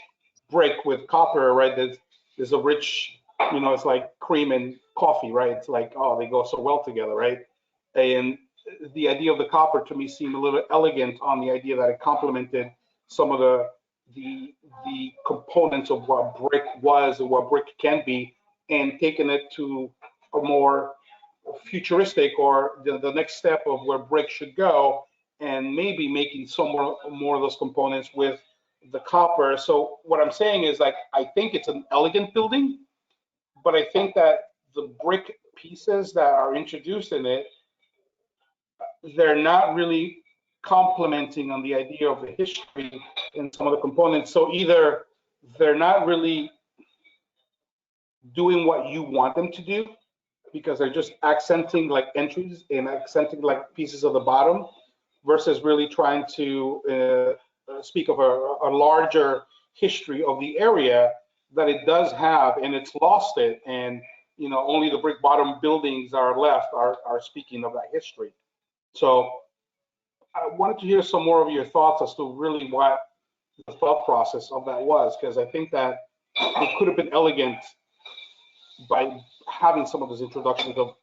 brick with copper, right, there's a rich, you know, it's like cream and coffee, right? It's like, oh, they go so well together, right? And the idea of the copper to me seemed a little elegant on the idea that it complemented some of the components of what brick was and what brick can be, and taking it to a more futuristic or the next step of where brick should go, and maybe making some more of those components with the copper. So what I'm saying is, like, I think it's an elegant building, but I think that the brick pieces that are introduced in it, they're not really complementing on the idea of the history and some of the components. So either they're not really doing what you want them to do, because they're just accenting like entries and accenting like pieces of the bottom, versus really trying to speak of a larger history of the area that it does have, and it's lost it, and you know, only the brick bottom buildings are left are speaking of that history. So I wanted to hear some more of your thoughts as to really what the thought process of that was, because I think that it could have been elegant by having some of those introductions of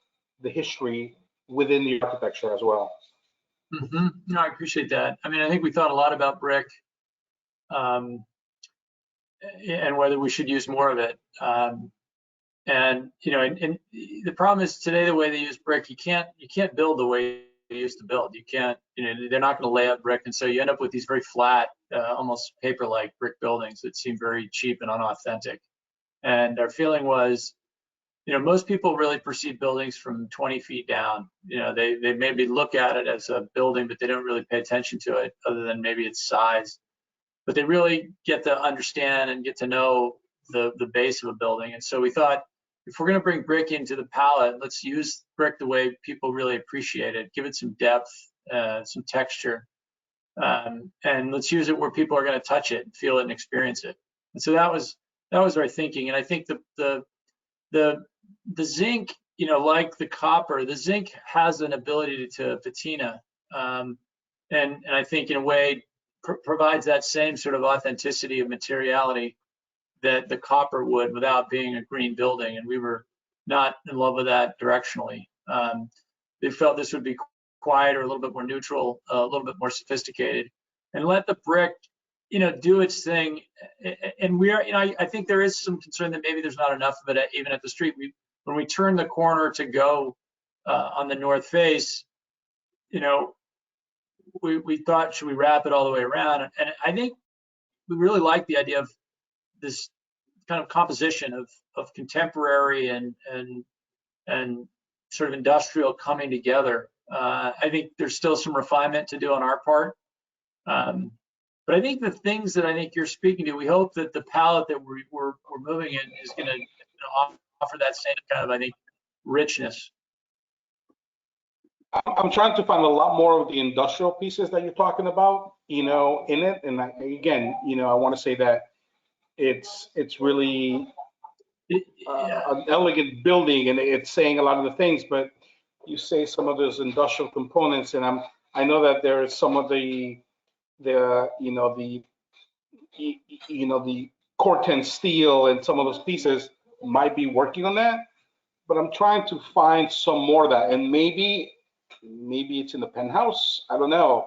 the history within the architecture as well. Mm-hmm. No, I appreciate that. I mean, I think we thought a lot about brick and whether we should use more of it. And you know, and the problem is today the way they use brick, you can't build the way they used to build. You can't, you know, they're not going to lay out brick, and so you end up with these very flat, almost paper-like brick buildings that seem very cheap and unauthentic. And our feeling was, you know, most people really perceive buildings from 20 feet down. You know, they maybe look at it as a building, but they don't really pay attention to it other than maybe its size. But they really get to understand and get to know the base of a building. And so we thought, if we're going to bring brick into the palette, let's use brick the way people really appreciate it. Give it some depth, some texture, and let's use it where people are going to touch it, feel it, and experience it. And so that was our thinking. And I think the zinc, you know, like the copper, the zinc has an ability to patina, and I think in a way provides that same sort of authenticity of materiality that the copper would without being a green building. And we were not in love with that directionally. They felt this would be quieter, a little bit more neutral, a little bit more sophisticated, and let the brick, you know, do its thing. And we are, you know, I think there is some concern that maybe there's not enough of it even at the street. When we turn the corner to go on the north face, you know, we thought, should we wrap it all the way around? And I think we really like the idea of this kind of composition of contemporary and sort of industrial coming together. I think there's still some refinement to do on our part. But I think the things that I think you're speaking to, we hope that the palette that we're moving in is going to offer that same kind of, I think, richness. I'm trying to find a lot more of the industrial pieces that you're talking about, you know, in it. And again, you know, I want to say that it's really an elegant building, and it's saying a lot of the things, but you say some of those industrial components, and I know that there is some of the Corten steel and some of those pieces might be working on that, but I'm trying to find some more of that, and maybe it's in the penthouse. I don't know.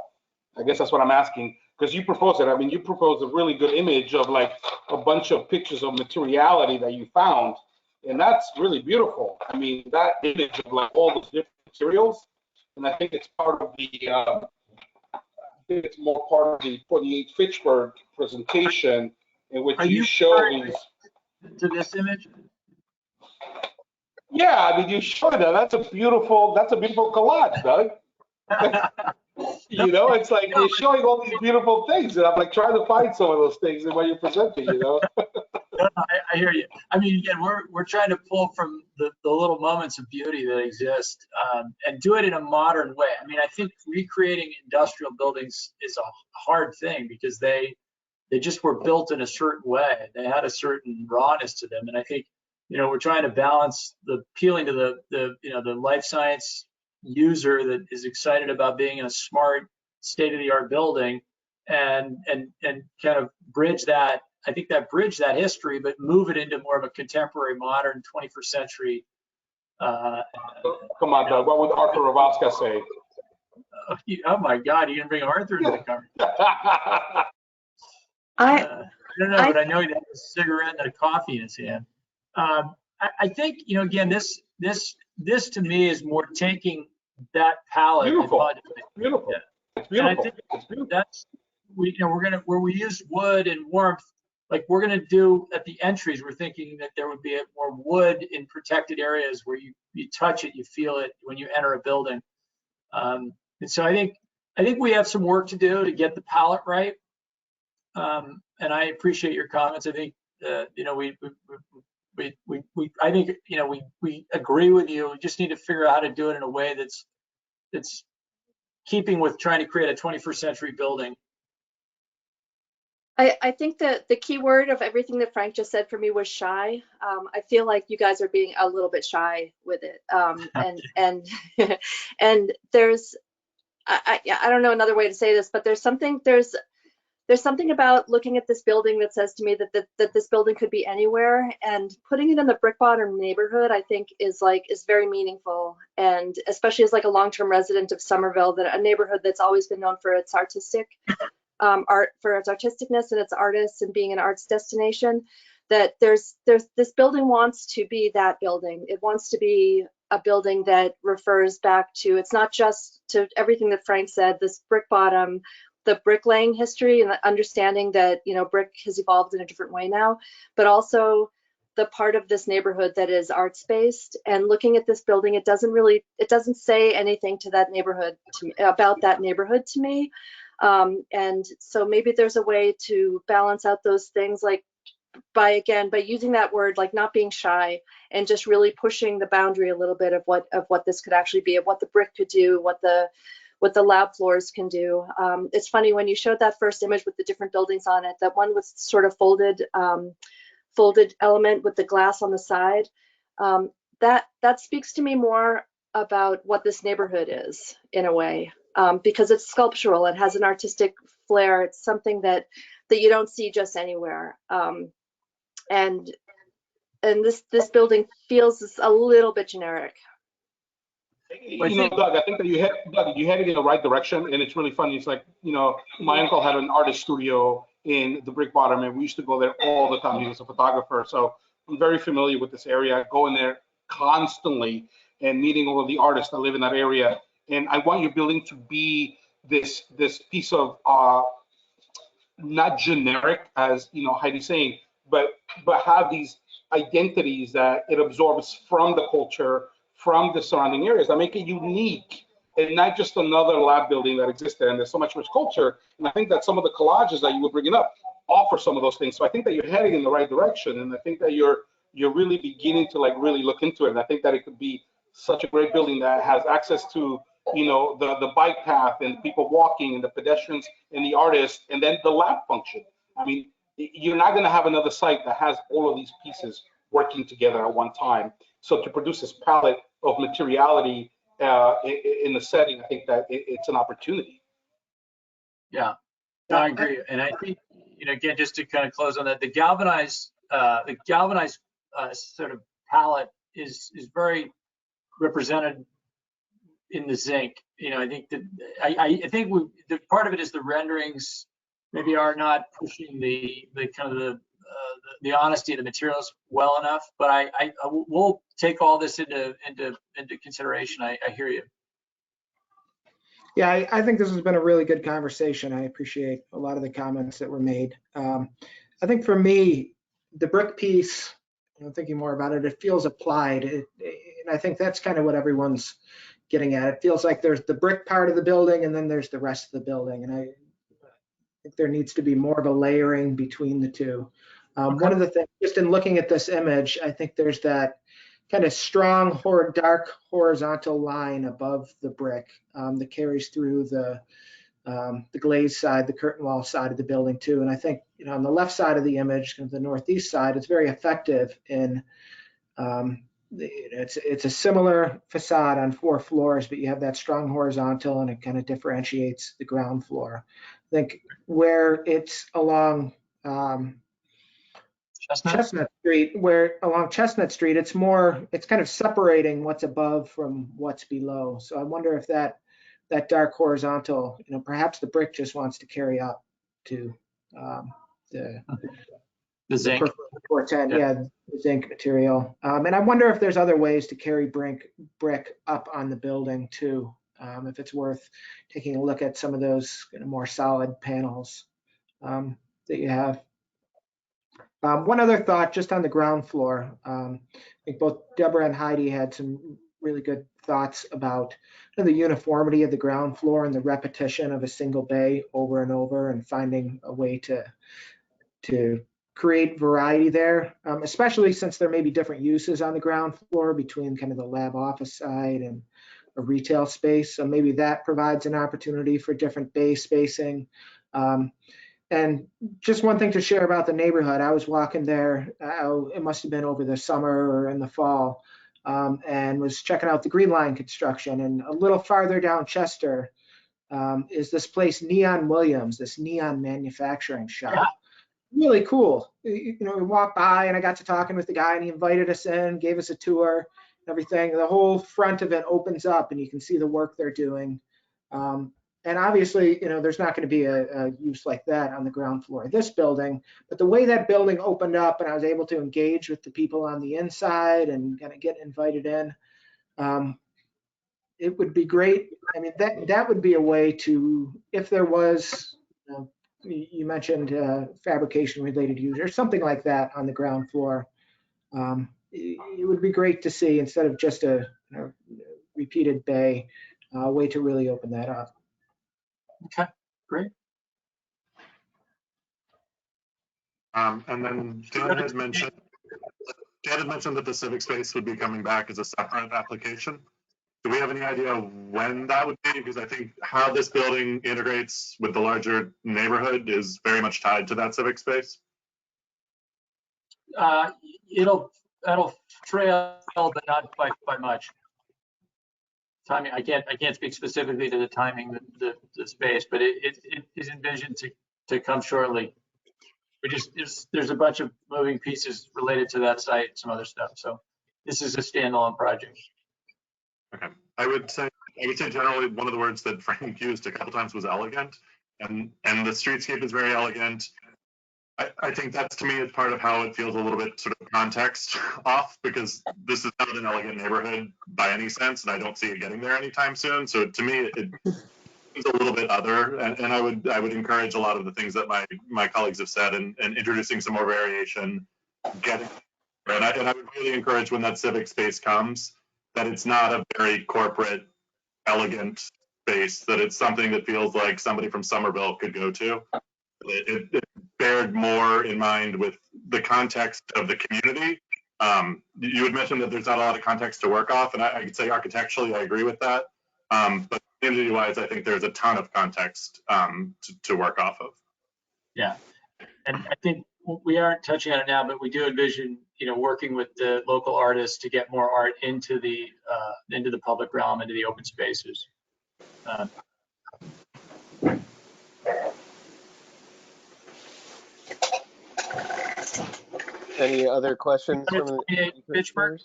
I guess that's what I'm asking, because you proposed it. I mean, you proposed a really good image of like a bunch of pictures of materiality that you found, and that's really beautiful. I mean, that image of like all those different materials, and I think it's part of the it's more part of the 48 Fitchburg presentation, in which you show these. To this image? Yeah, I mean, you showed that. That's a beautiful collage, Doug. You know, it's like you're showing all these beautiful things, and I'm like trying to find some of those things in what you're presenting, you know? I hear you. I mean, again, we're trying to pull from the little moments of beauty that exist and do it in a modern way. I mean, I think recreating industrial buildings is a hard thing because they just were built in a certain way. They had a certain rawness to them, and I think, you know, we're trying to balance the appealing to the life science user that is excited about being in a smart, state-of-the-art building, and kind of bridge that. I think that bridge that history, but move it into more of a contemporary, modern, 21st century. Come on, Doug. What would Arthur Ravaska say? Oh my God, you can bring Arthur into the conversation. I don't know, but I know he has a cigarette and a coffee in his hand. I think, you know, again, this to me is more taking that palette. Beautiful. And beautiful. Yeah. It's beautiful. And I think that's where we use wood and warmth. Like we're gonna do at the entries, we're thinking that there would be more wood in protected areas where you touch it, you feel it when you enter a building. And so I think we have some work to do to get the palette right. And I appreciate your comments. I think you know, I think, you know, we agree with you. We just need to figure out how to do it in a way that's keeping with trying to create a 21st century building. I think that the key word of everything that Frank just said for me was shy. I feel like you guys are being a little bit shy with it. And there's, I don't know another way to say this, but there's something about looking at this building that says to me that this building could be anywhere, and putting it in the Brick Bottom neighborhood, I think is very meaningful. And especially as like a long-term resident of Somerville, that a neighborhood that's always been known for its artistic for its artisticness and its artists and being an arts destination, that there's this building wants to be that building. It wants to be a building that refers back to, it's not just to everything that Frank said, this Brick Bottom, the bricklaying history and the understanding that, you know, brick has evolved in a different way now, but also the part of this neighborhood that is arts based. And looking at this building, it doesn't say anything to that neighborhood, about that neighborhood to me. And so maybe there's a way to balance out those things, like by using that word, like not being shy and just really pushing the boundary a little bit of what this could actually be, of what the brick could do, what the lab floors can do. It's funny when you showed that first image with the different buildings on it, that one was sort of folded element with the glass on the side. That speaks to me more about what this neighborhood is in a way. Because it's sculptural, it has an artistic flair. It's something that you don't see just anywhere. And this building feels a little bit generic. You know, Doug, I think that you headed in the right direction, and it's really funny. It's like, you know, my uncle had an artist studio in the Brick Bottom, and we used to go there all the time. He was a photographer, so I'm very familiar with this area. I go in there constantly and meeting all of the artists that live in that area. And I want your building to be this piece of not generic, as you know Heidi's saying, but have these identities that it absorbs from the culture, from the surrounding areas, that make it unique and not just another lab building that existed. And there's so much rich culture. And I think that some of the collages that you were bringing up offer some of those things. So I think that you're heading in the right direction, and I think that you're really beginning to like really look into it. And I think that it could be such a great building that has access to, you know, the bike path and people walking and the pedestrians and the artists, and then the lab function. I mean, you're not going to have another site that has all of these pieces working together at one time. So to produce this palette of materiality in the setting, I think that it's an opportunity. Yeah, I agree. And I think, you know, again, just to kind of close on that, the galvanized sort of palette is very represented in the zinc. You know, I think that I think the part of it is the renderings maybe are not pushing the kind of the honesty of the materials well enough. But I will take all this into consideration. I hear you. Yeah, I think this has been a really good conversation. I appreciate a lot of the comments that were made. I think for me, the brick piece thinking more about it, it feels applied. And I think that's kind of what everyone's getting at. It feels like there's the brick part of the building and then there's the rest of the building. And I think there needs to be more of a layering between the two. One of the things, just in looking at this image, I think there's that kind of strong or dark horizontal line above the brick that carries through the glazed side, the curtain wall side of the building too. And I think, on the left side of the image, the northeast side, it's very effective in, it's a similar facade on 4 floors, but you have that strong horizontal and it kind of differentiates the ground floor. I think where it's along Chestnut Street, along Chestnut Street, it's kind of separating what's above from what's below. So I wonder if that dark horizontal, perhaps the brick just wants to carry up to the zinc. 410, yeah, the zinc material. And I wonder if there's other ways to carry brick up on the building too. If it's worth taking a look at some of those more solid panels that you have. One other thought just on the ground floor. I think both Deborah and Heidi had some really good thoughts about the uniformity of the ground floor and the repetition of a single bay over and over, and finding a way to create variety there, especially since there may be different uses on the ground floor between kind of the lab office side and a retail space. So maybe that provides an opportunity for different bay spacing. And just one thing to share about the neighborhood. I was walking there, it must have been over the summer or in the fall, and was checking out the Green Line construction. And a little farther down Chester is this place, Neon Williams, this neon manufacturing shop. Yeah. Really cool. We walked by and I got to talking with the guy and he invited us in, gave us a tour, everything. The whole front of it opens up and you can see the work they're doing. And obviously, there's not going to be a use like that on the ground floor of this building, but the way that building opened up and I was able to engage with the people on the inside and kind of get invited in, it would be great. I mean, that would be a way to, if there was, you mentioned fabrication related use or something like that on the ground floor. It would be great to see, instead of just a repeated bay, way to really open that up. Okay, great. And then Dan had mentioned that the civic space would be coming back as a separate application. Do we have any idea when that would be? Because I think how this building integrates with the larger neighborhood is very much tied to that civic space. That'll trail, but not by much. Timing, I can't speak specifically to the timing, the space, but it is envisioned to come shortly. There's a bunch of moving pieces related to that site, some other stuff. So this is a standalone project. Okay, I would say generally one of the words that Frank used a couple times was elegant, and the streetscape is very elegant. I think that's, to me, is part of how it feels a little bit sort of context off, because this is not an elegant neighborhood by any sense, and I don't see it getting there anytime soon. So to me, it's a little bit other, and I would encourage a lot of the things that my colleagues have said, and introducing some more variation, and I would really encourage, when that civic space comes, that it's not a very corporate, elegant space, that it's something that feels like somebody from Somerville could go to. It bared more in mind with the context of the community. You had mentioned that there's not a lot of context to work off, and I could say architecturally I agree with that. But community-wise, I think there's a ton of context to work off of. Yeah, and I think we aren't touching on it now, but we do envision, working with the local artists to get more art into the public realm, into the open spaces. Any other questions from the Pittsburgh?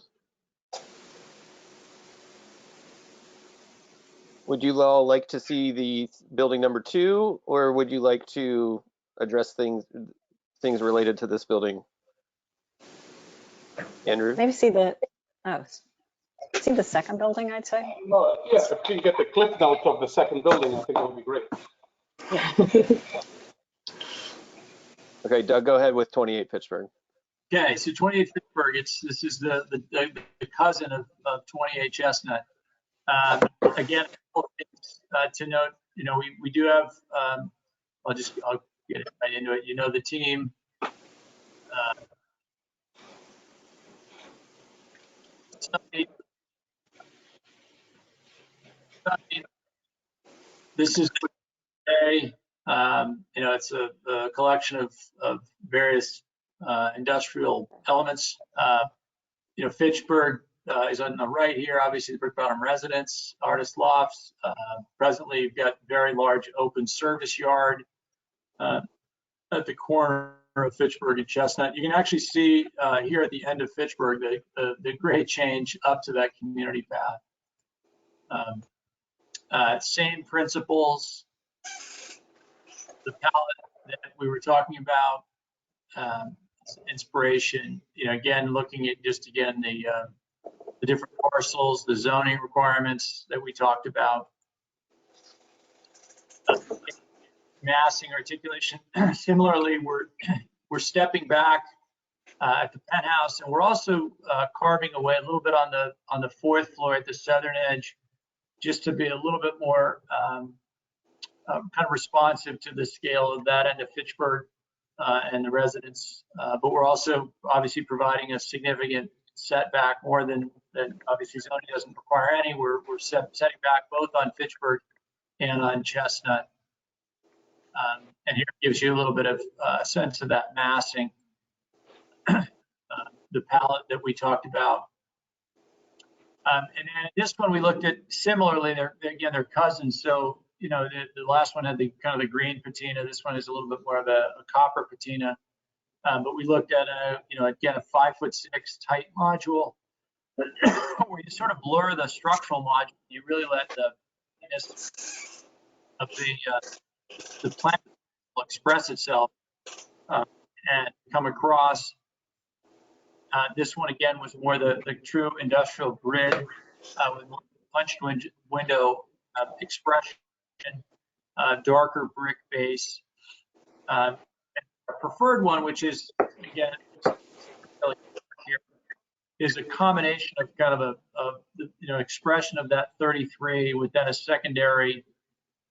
Would you all like to see the building number 2, or would you like to address things related to this building? Andrew? Maybe see the second building, I'd say. Well, yes, if you get the cliff notes of the second building, I think that would be great. Yeah. Okay, Doug, go ahead with 28 Pittsburgh. Okay, so 28 Fitchburg, this is the cousin of 28 Chestnut. Again, to note, we do have, I'll get right into it. The team, this is it's a collection of various industrial elements. Fitchburg is on the right here, obviously the Brick Bottom residence, artist lofts. Presently, you've got very large open service yard at the corner of Fitchburg and Chestnut. You can actually see here at the end of Fitchburg the grade change up to that community path. Same principles. The palette that we were talking about, inspiration, again, looking at the different parcels, the zoning requirements that we talked about. Massing, articulation. Similarly, we're stepping back at the penthouse, and we're also carving away a little bit on the fourth floor at the southern edge, just to be a little bit more kind of responsive to the scale of that end of Fitchburg and the residents. But we're also obviously providing a significant setback, more than obviously zoning doesn't require any. We're setting back both on Fitchburg and on Chestnut. And here it gives you a little bit of sense of that massing. The palette that we talked about. And then this one we looked at similarly. They're cousins. So the last one had the kind of the green patina. This one is a little bit more of a copper patina. But we looked at again a 5'6" tight module, where you sort of blur the structural module. You really let the of the plant will express itself and come across. This one again was more the true industrial grid with punched window expression, darker brick base. Our preferred one, which is again is a combination of kind of a expression of that 33 with then a secondary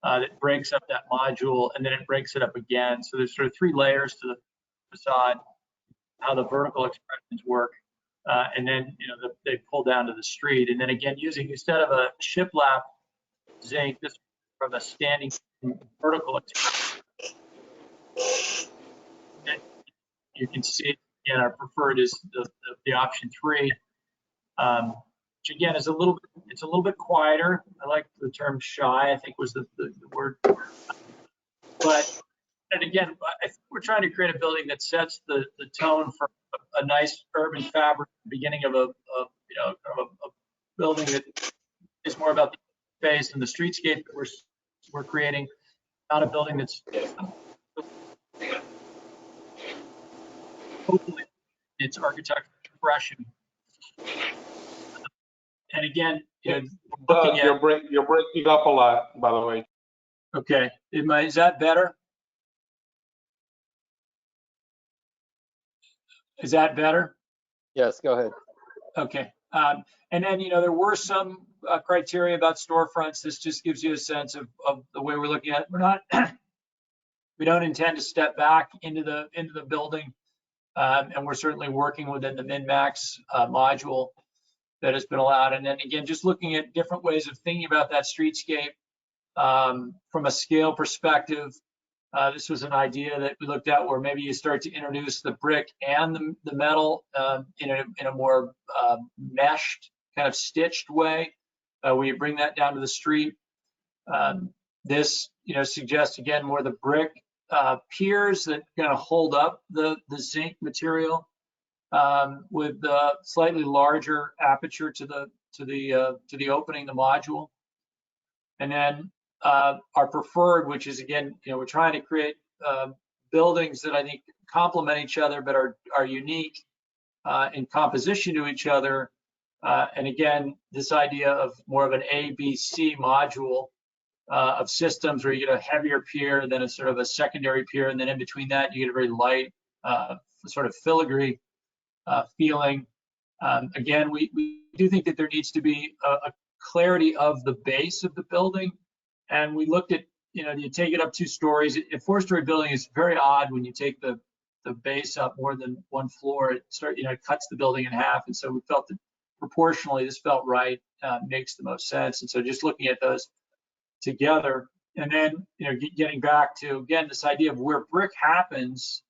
that breaks up that module, and then it breaks it up again. So there's sort of three layers to the facade, how the vertical expressions work, and then they pull down to the street, and then again using, instead of a shiplap zinc, this from a standing vertical expression. And you can see again our preferred is the option 3, which again is a little bit quieter. I like the term shy, I think was the word, but. And again, I think we're trying to create a building that sets the tone for a nice urban fabric, the beginning of a building that is more about the space and the streetscape that we're creating, not a building that's hopefully its architectural expression. And again, you're breaking up a lot, by the way. Okay, is that better? Is that better? Yes, go ahead. Okay. And then, there were some criteria about storefronts. This just gives you a sense of the way we're looking at it. We don't intend to step back into the building. And we're certainly working within the min-max module that has been allowed. And then again, just looking at different ways of thinking about that streetscape from a scale perspective. This was an idea that we looked at where maybe you start to introduce the brick and the metal in a more meshed, kind of stitched way, where you bring that down to the street. This, suggests again more the brick piers that kind of hold up the zinc material with slightly larger aperture to the opening, the module, and then. Our preferred, which is again, we're trying to create buildings that I think complement each other, but are unique in composition to each other. And again, this idea of more of an A, B, C module of systems where you get a heavier pier, then a sort of a secondary pier, and then in between that, you get a very light sort of filigree feeling. Again, we do think that there needs to be a clarity of the base of the building. And we looked at, you take it up 2 stories. A 4-story building is very odd when you take the base up more than 1 floor. It cuts the building in half. And so we felt that proportionally this felt right, makes the most sense. And so just looking at those together, and then getting back to, again, this idea of where brick happens,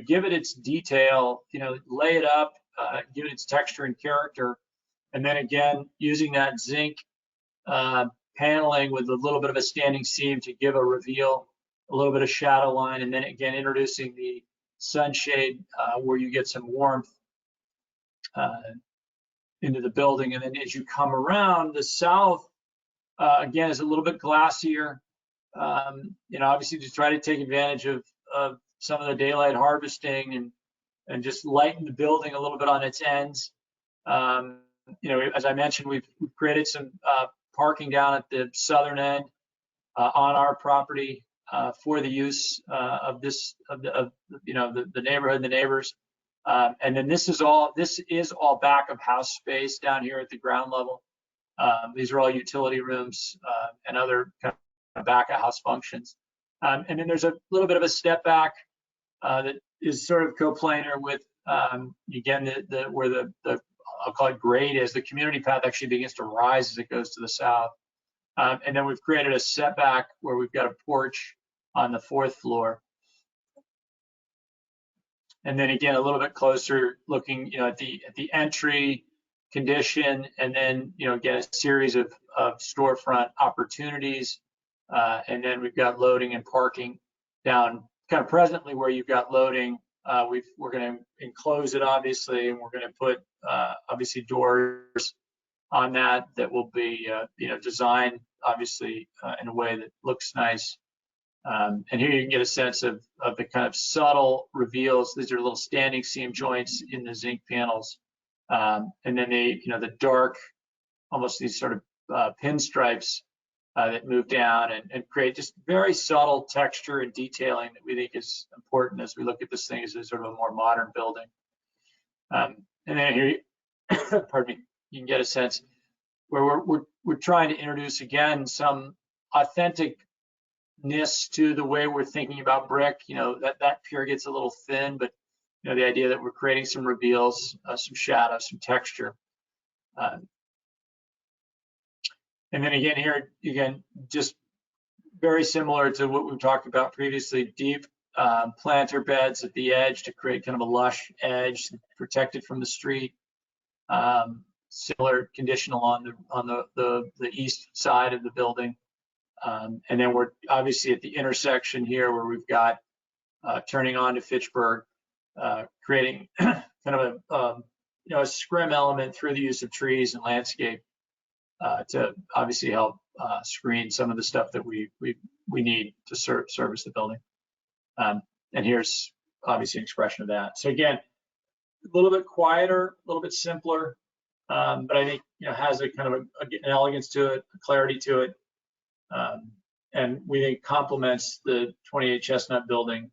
give it its detail, lay it up, give it its texture and character, and then again using that zinc paneling with a little bit of a standing seam to give a reveal, a little bit of shadow line, and then again introducing the sunshade where you get some warmth into the building. And then as you come around the south, again, is a little bit glassier. Obviously to try to take advantage of some of the daylight harvesting and just lighten the building a little bit on its ends. As I mentioned, we've created some parking down at the southern end on our property for the use of the neighborhood and the neighbors. And then this is all back of house space down here at the ground level. These are all utility rooms and other kind of back of house functions. And then there's a little bit of a step back that is sort of coplanar with, again, where the I'll call it grade is. The community path actually begins to rise as it goes to the south. And then we've created a setback where we've got a porch on the 4th floor. And then again, a little bit closer looking, at the entry condition, and then, again, a series of storefront opportunities. And then we've got loading and parking down kind of presently where you've got loading. We're going to enclose it, obviously, and we're going to put obviously doors on that will be designed obviously in a way that looks nice. And here you can get a sense of the kind of subtle reveals. These are little standing seam joints in the zinc panels, and then the dark, almost these sort of pinstripes that move down and create just very subtle texture and detailing that we think is important as we look at this thing as a sort of a more modern building. And then here, pardon me, you can get a sense where we're trying to introduce again some authenticness to the way we're thinking about brick. That pier gets a little thin, but the idea that we're creating some reveals, some shadow, some texture. And then again here, just very similar to what we've talked about previously, deep planter beds at the edge to create kind of a lush edge, protected from the street. Similar condition along the east side of the building. And then we're obviously at the intersection here where we've got turning on to Fitchburg, creating kind of a scrim element through the use of trees and landscape. To obviously help screen some of the stuff that we need to service the building. And here's obviously an expression of that. So again, a little bit quieter, a little bit simpler, but I think has a kind of an elegance to it, a clarity to it, and we think complements the 28 Chestnut building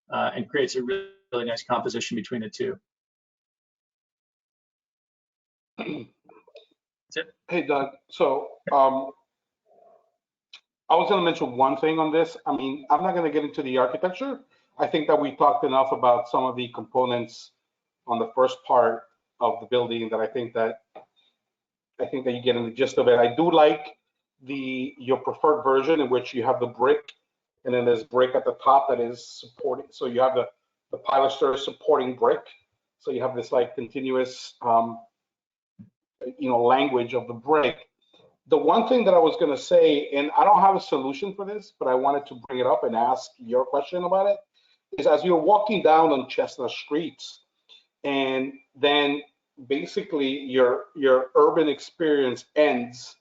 and creates a really, really nice composition between the two. Hey, Doug. So I was going to mention one thing on this. I mean, I'm not going to get into the architecture. I think that we talked enough about some of the components on the first part of the building that I think that you get in the gist of it. I do like your preferred version in which you have the brick, and then there's brick at the top that is supporting. So you have the pilaster supporting brick. So you have this like continuous language of the brick. The one thing that I was going to say, and I don't have a solution for this, but I wanted to bring it up and ask your question about it, is as you're walking down on Chestnut Streets, and then basically your urban experience ends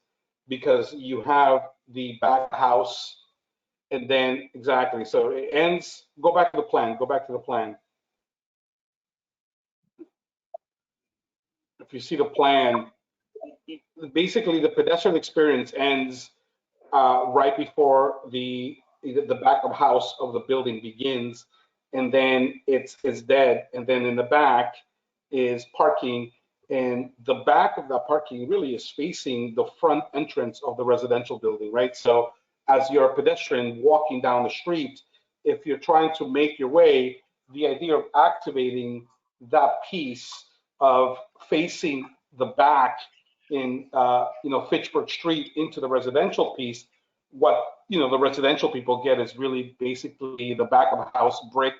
because you have the back house, and then exactly, so it ends. Go back to the plan. If you see the plan, basically the pedestrian experience ends right before the back of house of the building begins, and then it's dead. And then in the back is parking, and the back of that parking really is facing the front entrance of the residential building, right? So as you're a pedestrian walking down the street, if you're trying to make your way, the idea of activating that piece of facing the back in Fitchburg Street into the residential piece, what the residential people get is really basically the back of a house, brick,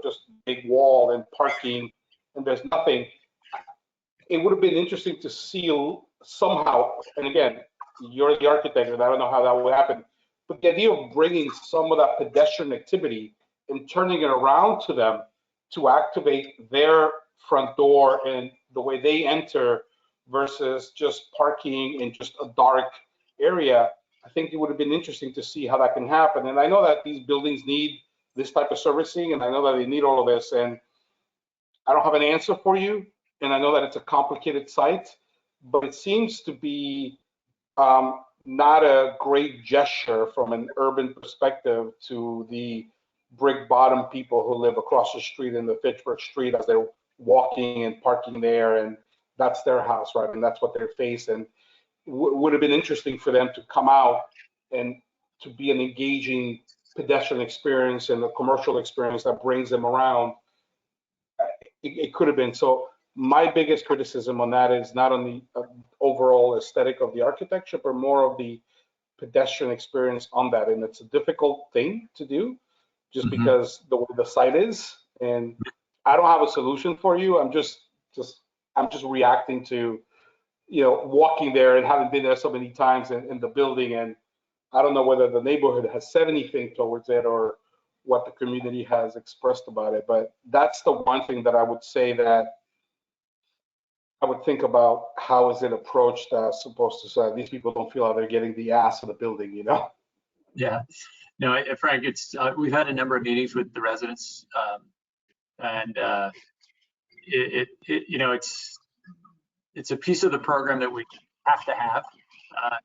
just big wall and parking, and there's nothing. It would have been interesting to see somehow, and again, you're the architect, and I don't know how that would happen, but the idea of bringing some of that pedestrian activity and turning it around to them to activate their front door and the way they enter versus just parking in just a dark area, I think it would have been interesting to see how that can happen. And I know that these buildings need this type of servicing, and I know that they need all of this, and I don't have an answer for you, and I know that it's a complicated site, but it seems to be not a great gesture from an urban perspective to the brick bottom people who live across the street in the Fitchburg Street as they're walking and parking there, and that's their house, right? And that's what they're facing. Would have been interesting for them to come out and to be an engaging pedestrian experience and a commercial experience that brings them around. It could have been. So my biggest criticism on that is not on the overall aesthetic of the architecture, but more of the pedestrian experience on that. And it's a difficult thing to do just because the way the site is. And I don't have a solution for you. I'm just reacting to, walking there and having been there so many times in the building. And I don't know whether the neighborhood has said anything towards it or what the community has expressed about it. But that's the one thing that I would say that I would think about. How is it approached as supposed to say these people don't feel like they're getting the ass of the building, Yeah, no, Frank, it's we've had a number of meetings with the residents, and it's a piece of the program that we have to have,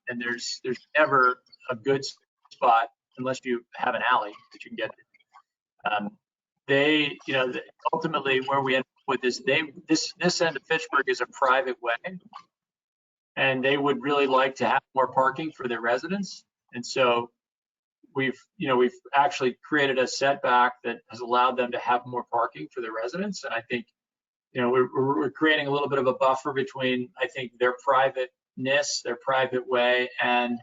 and there's never a good spot unless you have an alley that you can get. Ultimately where we end up with this end of Fitchburg is a private way, and they would really like to have more parking for their residents. And so we've actually created a setback that has allowed them to have more parking for their residents. And I think, we're creating a little bit of a buffer between, I think, their privateness, their private way, and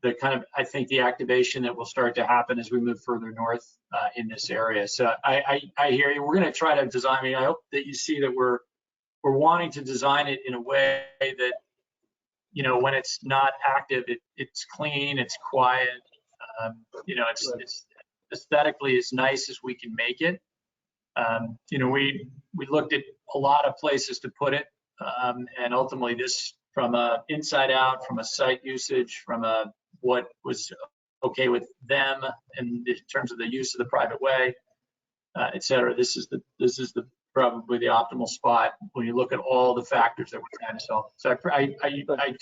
the kind of, I think, the activation that will start to happen as we move further north in this area. So I hear you. We're going to try to design. I mean, I hope that you see that we're wanting to design it in a way that, when it's not active, it's clean, it's quiet. It's aesthetically as nice as we can make it. We looked at a lot of places to put it, and ultimately this, from a inside out, from a site usage, from a what was okay with them in terms of the use of the private way, et cetera. This is probably the optimal spot when you look at all the factors that we're trying to solve. So I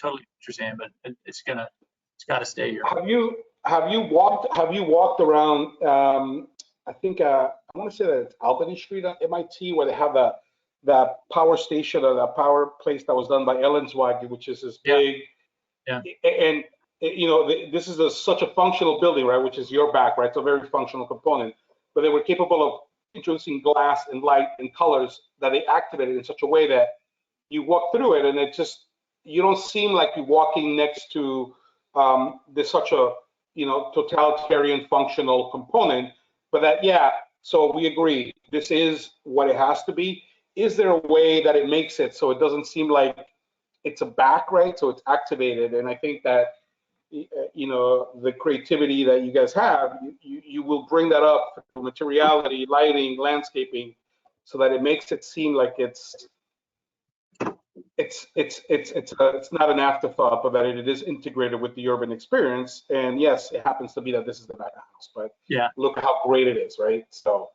totally understand, but it's got to stay here. Have you walked around? I think I want to say that it's Albany Street at MIT, where they have that power station or that power place that was done by Ellenswag, which is this big. Yeah. And this is such a functional building, right? Which is your back, right? It's a very functional component. But they were capable of introducing glass and light and colors that they activated in such a way that you walk through it, and you don't seem like you're walking next to there's such a totalitarian functional component. But so we agree, this is what it has to be. Is there a way that it makes it so it doesn't seem like it's a back, right? So it's activated. And I think that the creativity that you guys have, you will bring that up for materiality, lighting, landscaping, so that it makes it seem like it's not an afterthought, but that it is integrated with the urban experience. And yes, it happens to be that this is the back of the house, but look how great it is, right? So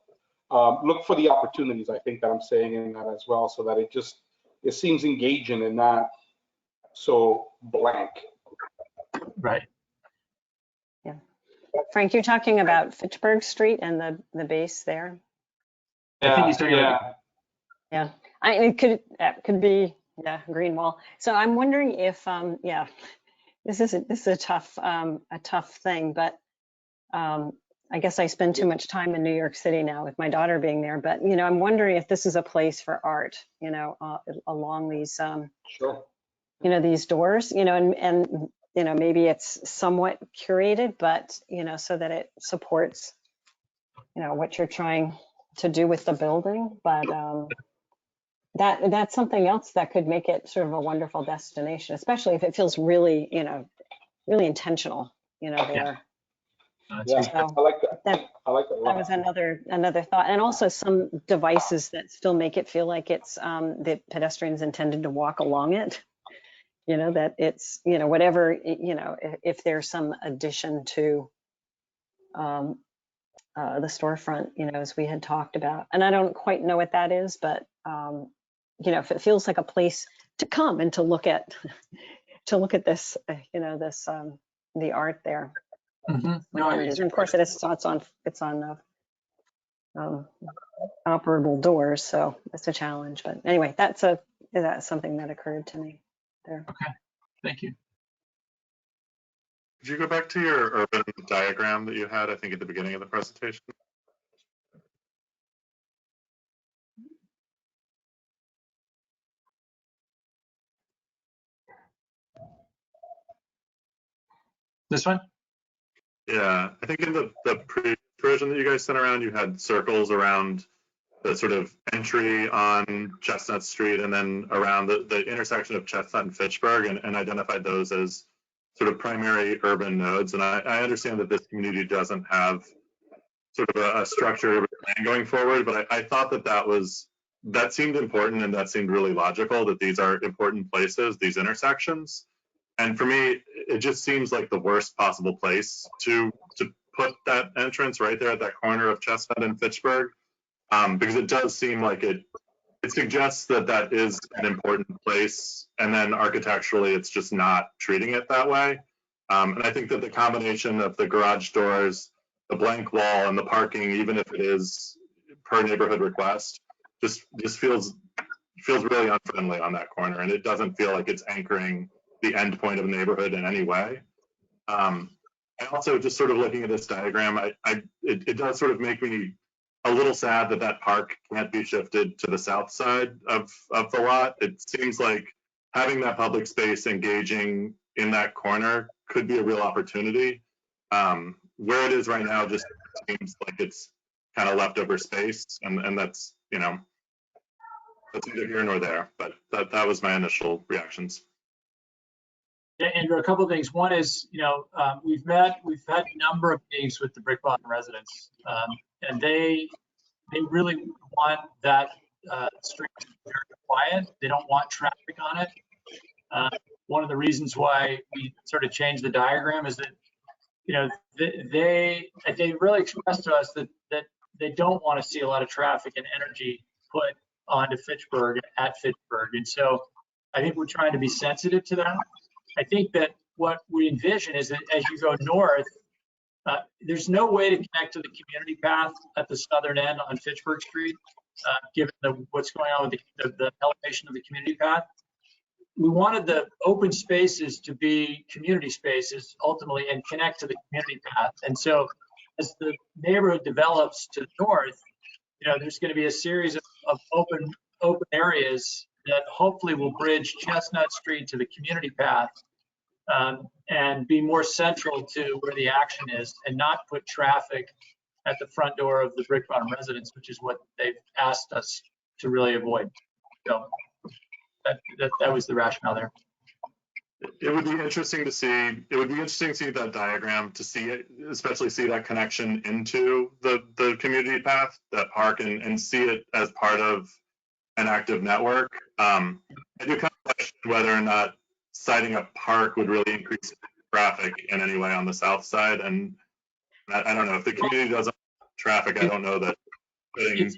look for the opportunities, I think, that I'm saying in that as well, so that it seems engaging and not so blank. Right. Yeah. Frank, you're talking about Fitchburg Street and the base there? I think he's talking about. Yeah. It could be, yeah, green wall. So I'm wondering if, yeah, this is a tough thing, but I guess I spend too much time in New York City now with my daughter being there. But I'm wondering if this is a place for art, along these, Sure. these doors, and maybe it's somewhat curated, but so that it supports, what you're trying to do with the building. But that's something else that could make it sort of a wonderful destination, especially if it feels really, really intentional, there. Yeah, So I like that. I like that a that lot. was another thought. And also some devices that still make it feel like it's the pedestrians intended to walk along it. That it's, whatever, if there's some addition to the storefront, as we had talked about. And I don't quite know what that is, but if it feels like a place to come and to look at this, this the art there. Mm-hmm. Whatever it is. And of course, it's on operable doors, so it's a challenge. But anyway, that's something that occurred to me there. Okay, thank you. Could you go back to your urban diagram that you had, I think, at the beginning of the presentation? This one? Yeah, I think in the previous version that you guys sent around, you had circles around the sort of entry on Chestnut Street and then around the intersection of Chestnut and Fitchburg, and identified those as sort of primary urban nodes. And I understand that this community doesn't have sort of a structured plan going forward, but I thought that seemed important, and that seemed really logical, that these are important places, these intersections. And for me, it just seems like the worst possible place to put that entrance right there at that corner of Chestnut and Fitchburg, because it does seem like it suggests that is an important place, and then architecturally, it's just not treating it that way. And I think that the combination of the garage doors, the blank wall, and the parking, even if it is per neighborhood request, just feels really unfriendly on that corner, and it doesn't feel like it's anchoring the end point of a neighborhood in any way. And also, just sort of looking at this diagram, it does sort of make me a little sad that park can't be shifted to the south side of the lot. It seems like having that public space engaging in that corner could be a real opportunity. Where it is right now just seems like it's kind of leftover space, and that's that's neither here nor there. But that was my initial reactions. Yeah, Andrew, a couple of things. One is, we've had a number of meetings with the Brick Bottom residents, and they really want that street to be very quiet. They don't want traffic on it. One of the reasons why we sort of changed the diagram is that, they really expressed to us that they don't want to see a lot of traffic and energy put onto Fitchburg at Fitchburg. And so I think we're trying to be sensitive to that. I think that what we envision is that as you go north, there's no way to connect to the community path at the southern end on Fitchburg Street, given what's going on with the elevation of the community path. We wanted the open spaces to be community spaces ultimately and connect to the community path. And so as the neighborhood develops to the north, there's going to be a series of open areas that hopefully will bridge Chestnut Street to the community path, and be more central to where the action is, and not put traffic at the front door of the Brick Bottom residence, which is what they've asked us to really avoid. So that was the rationale there. It would be interesting to see. It would be interesting to see that diagram, to see it, especially see that connection into the community path, that park, and see it as part of an active network. I do kind of question whether or not citing a park would really increase traffic in any way on the south side. And I don't know if the community doesn't have traffic. I don't know that putting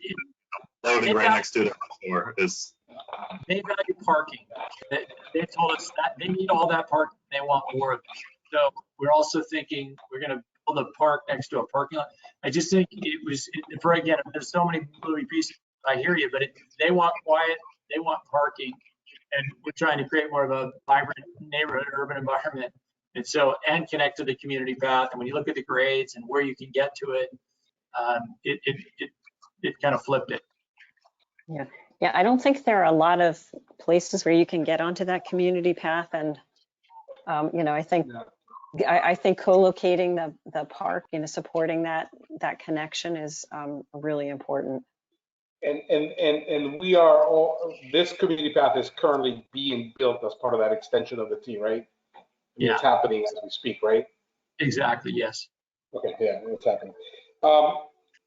loading right next to the store is. They value parking. They told us that they need all that parking. They want more of it. So we're also thinking we're going to build a park next to a parking lot. I just think again, there's so many moving pieces. I hear you, but they want quiet, they want parking, and we're trying to create more of a vibrant neighborhood, urban environment. And so, and connect to the community path. And when you look at the grades and where you can get to it, it kind of flipped it. Yeah. Yeah, I don't think there are a lot of places where you can get onto that community path. And, you know, I think co-locating the park, you know, supporting that connection is really important. And we are all, this community path is currently being built as part of that extension of the T, right? Yeah. It's happening as we speak, right? Exactly, yes. Okay, yeah, it's happening.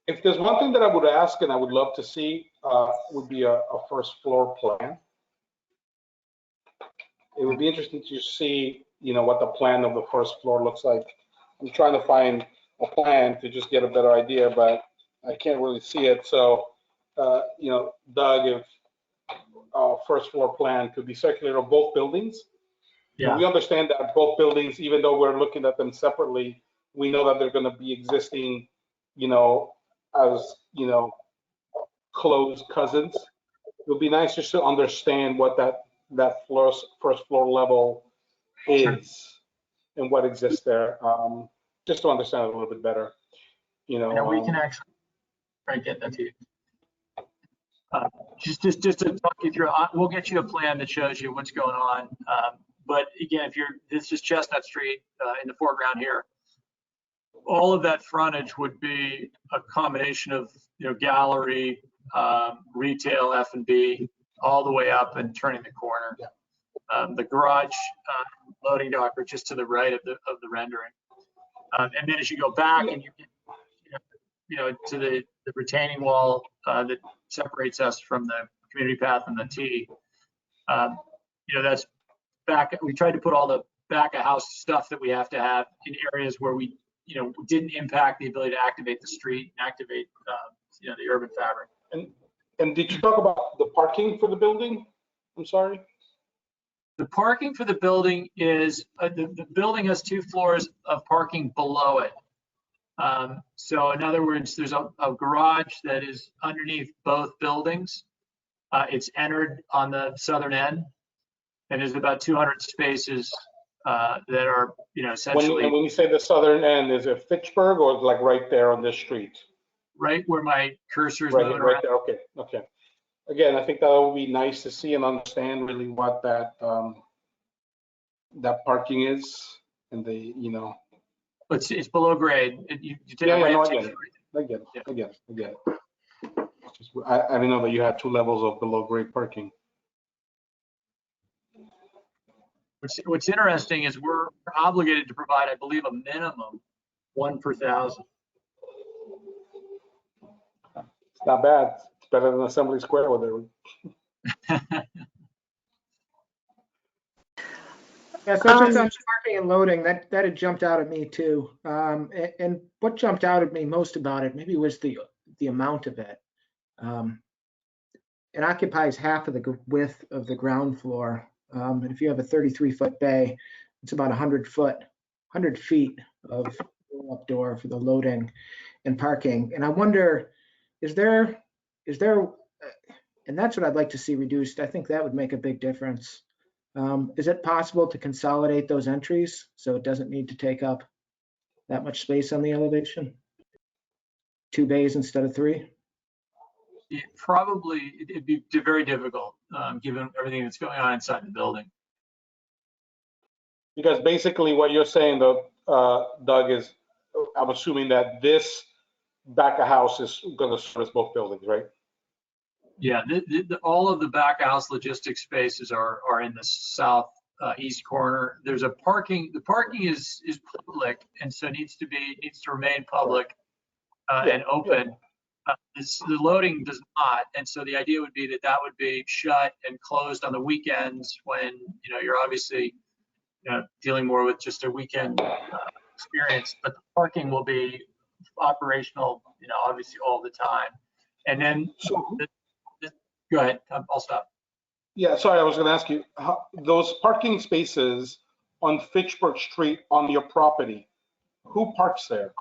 If there's one thing that I would ask and I would love to see, would be a first floor plan. It would be interesting to see, you know, what the plan of the first floor looks like. I'm trying to find a plan to just get a better idea, but I can't really see it. So, you know, Doug, if first floor plan could be circulated on both buildings. Yeah. We understand that both buildings, even though we're looking at them separately, we know that they're going to be existing, you know, as, you know, close cousins. It would be nice just to understand what that first floor level is and what exists there, just to understand it a little bit better. You know, and we can actually try and get that to you. Just to talk you through, we'll get you a plan that shows you what's going on. But again, this is Chestnut Street in the foreground here. All of that frontage would be a combination of, you know, gallery, retail, F&B, all the way up and turning the corner. Yeah. The garage loading dock are just to the right of the rendering. And then as you go back and you get, you know, to the retaining wall that separates us from the community path and the T, you know, that's back. We tried to put all the back of house stuff that we have to have in areas where we, you know, didn't impact the ability to activate the street and activate, you know, the urban fabric. And did you talk about the parking for the building? I'm sorry. The parking for the building is, the building has 2 floors of parking below it. So in other words, there's a garage that is underneath both buildings. It's entered on the southern end, and there's about 200 spaces that are, you know, essentially. When you say the southern end, is it Fitchburg or like right there on this street? Right where my cursor is right, moving right around. there. Okay, okay. Again, I think that would be nice to see and understand really what that that parking is, and the, you know. It's below grade. You take Yeah, a no, ramp. I get it. I get it. I didn't know that you had 2 levels of below grade parking. What's interesting is we're obligated to provide, I believe, a minimum 1 per 1,000. It's not bad. It's better than Assembly Square where Yeah, so just on parking and loading, that had jumped out at me too. And what jumped out at me most about it maybe was the amount of it. It occupies half of the width of the ground floor. And if you have a 33-foot bay, it's about 100 feet of up door for the loading and parking. And I wonder, is there, and that's what I'd like to see reduced. I think that would make a big difference. Is it possible to consolidate those entries so it doesn't need to take up that much space on the elevation? 2 bays instead of 3? It'd be very difficult given everything that's going on inside the building. Because basically what you're saying though, Doug, is I'm assuming that this back of house is going to service both buildings, right? Yeah, all of the back house logistics spaces are in the south east corner. There's a parking. The parking is public, and so needs to remain public and open. The loading does not, and so the idea would be that would be shut and closed on the weekends when, you know, you're obviously, you know, dealing more with just a weekend experience. But the parking will be operational, you know, obviously all the time. And then go ahead, I'll stop. Yeah, sorry, I was going to ask you, those parking spaces on Fitchburg Street on your property, who parks there?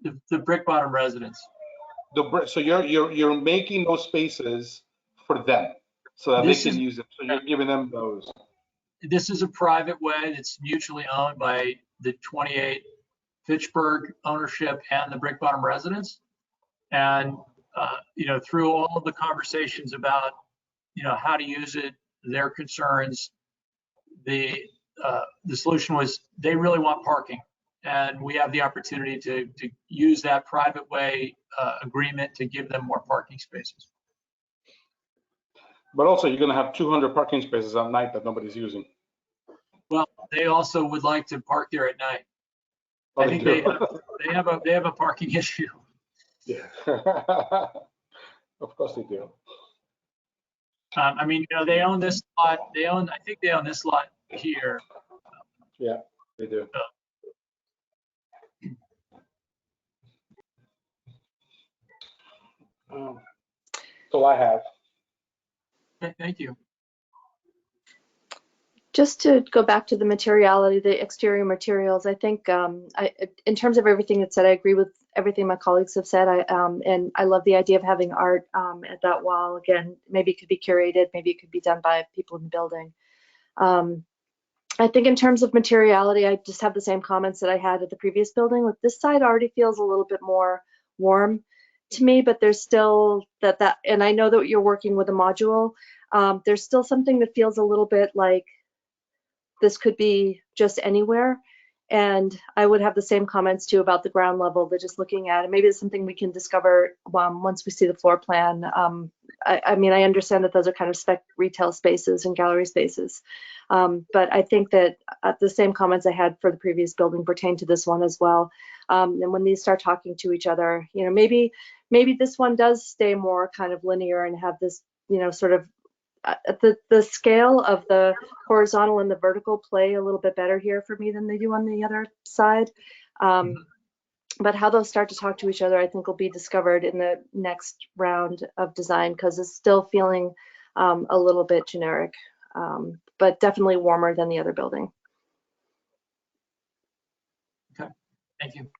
The Brick Bottom residents. So you're making those spaces for them so that they This can is- use it. So you're giving them those. This is a private way that's mutually owned by the 28 Fitchburg ownership and the Brick Bottom residents. And, through all of the conversations about, how to use it, their concerns, the solution was they really want parking. And we have the opportunity to use that private way agreement to give them more parking spaces. But also, you're going to have 200 parking spaces at night that nobody's using. Well, they also would like to park there at night. Oh, I think do. they have a parking issue. Yeah. Of course they do. They own this lot. I think they own this lot here. Yeah, they do. That's all I have. Okay, thank you. Just to go back to the materiality, the exterior materials, I think in terms of everything that's said, I agree with everything my colleagues have said. And I love the idea of having art at that wall. Again, maybe it could be curated, maybe it could be done by people in the building. I think in terms of materiality, I just have the same comments that I had at the previous building. With this side already feels a little bit more warm to me, but there's still that, and I know that you're working with a module. There's still something that feels a little bit like this could be just anywhere. And I would have the same comments too about the ground level, that just looking at it, maybe it's something we can discover once we see the floor plan. I mean, I understand that those are kind of spec retail spaces and gallery spaces. But I think that the same comments I had for the previous building pertain to this one as well. And when these start talking to each other, maybe this one does stay more kind of linear and have this, sort of the scale of the horizontal and the vertical play a little bit better here for me than they do on the other side. But how those start to talk to each other, I think will be discovered in the next round of design, because it's still feeling a little bit generic, but definitely warmer than the other building. Okay, thank you.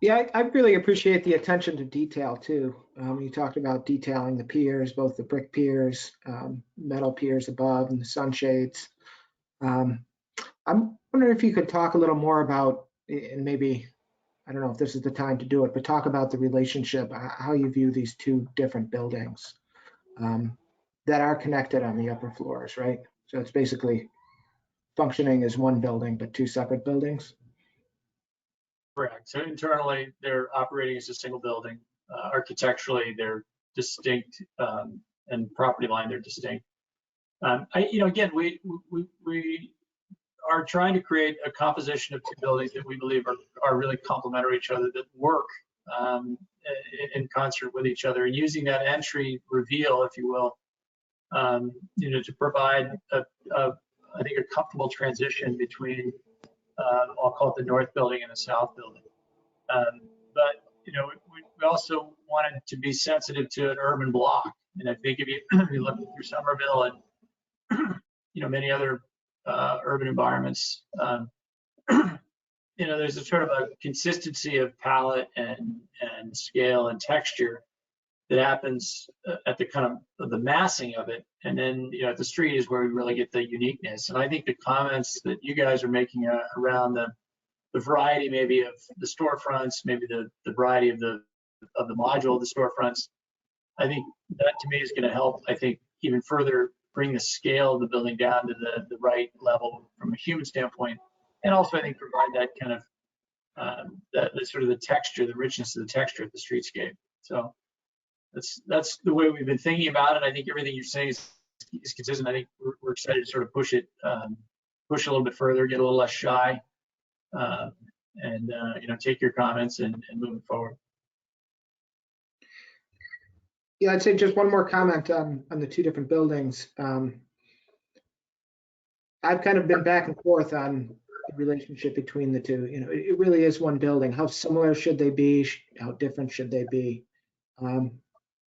Yeah, I really appreciate the attention to detail too. You talked about detailing the piers, both the brick piers, metal piers above, and the sunshades. I'm wondering if you could talk a little more about, and maybe, I don't know if this is the time to do it, but talk about the relationship, how you view these two different buildings that are connected on the upper floors, right? So it's basically functioning as one building, but two separate buildings. Correct. So internally, they're operating as a single building. Architecturally, they're distinct, and property line, they're distinct. Again, we are trying to create a composition of two buildings that we believe are really complementary to each other, that work in concert with each other, and using that entry reveal, if you will, to provide I think a comfortable transition between I'll call it the north building and the south building. But we also wanted to be sensitive to an urban block. And I think if you look through Somerville and many other urban environments, there's a sort of a consistency of palette and scale and texture that happens at the kind of the massing of it. And then, at the street is where we really get the uniqueness. And I think the comments that you guys are making around the variety maybe of the storefronts, maybe the variety of the module of the storefronts, I think that to me is going to help, I think, even further bring the scale of the building down to the right level from a human standpoint. And also, I think, provide that kind of the sort of the texture, the richness of the texture of the streetscape. So that's the way we've been thinking about it. I think everything you're saying is consistent. I think we're excited to sort of push it, push a little bit further, get a little less shy, and take your comments and move it forward. Yeah, I'd say just one more comment on the two different buildings. I've kind of been back and forth on the relationship between the two. It really is one building. How similar should they be? How different should they be?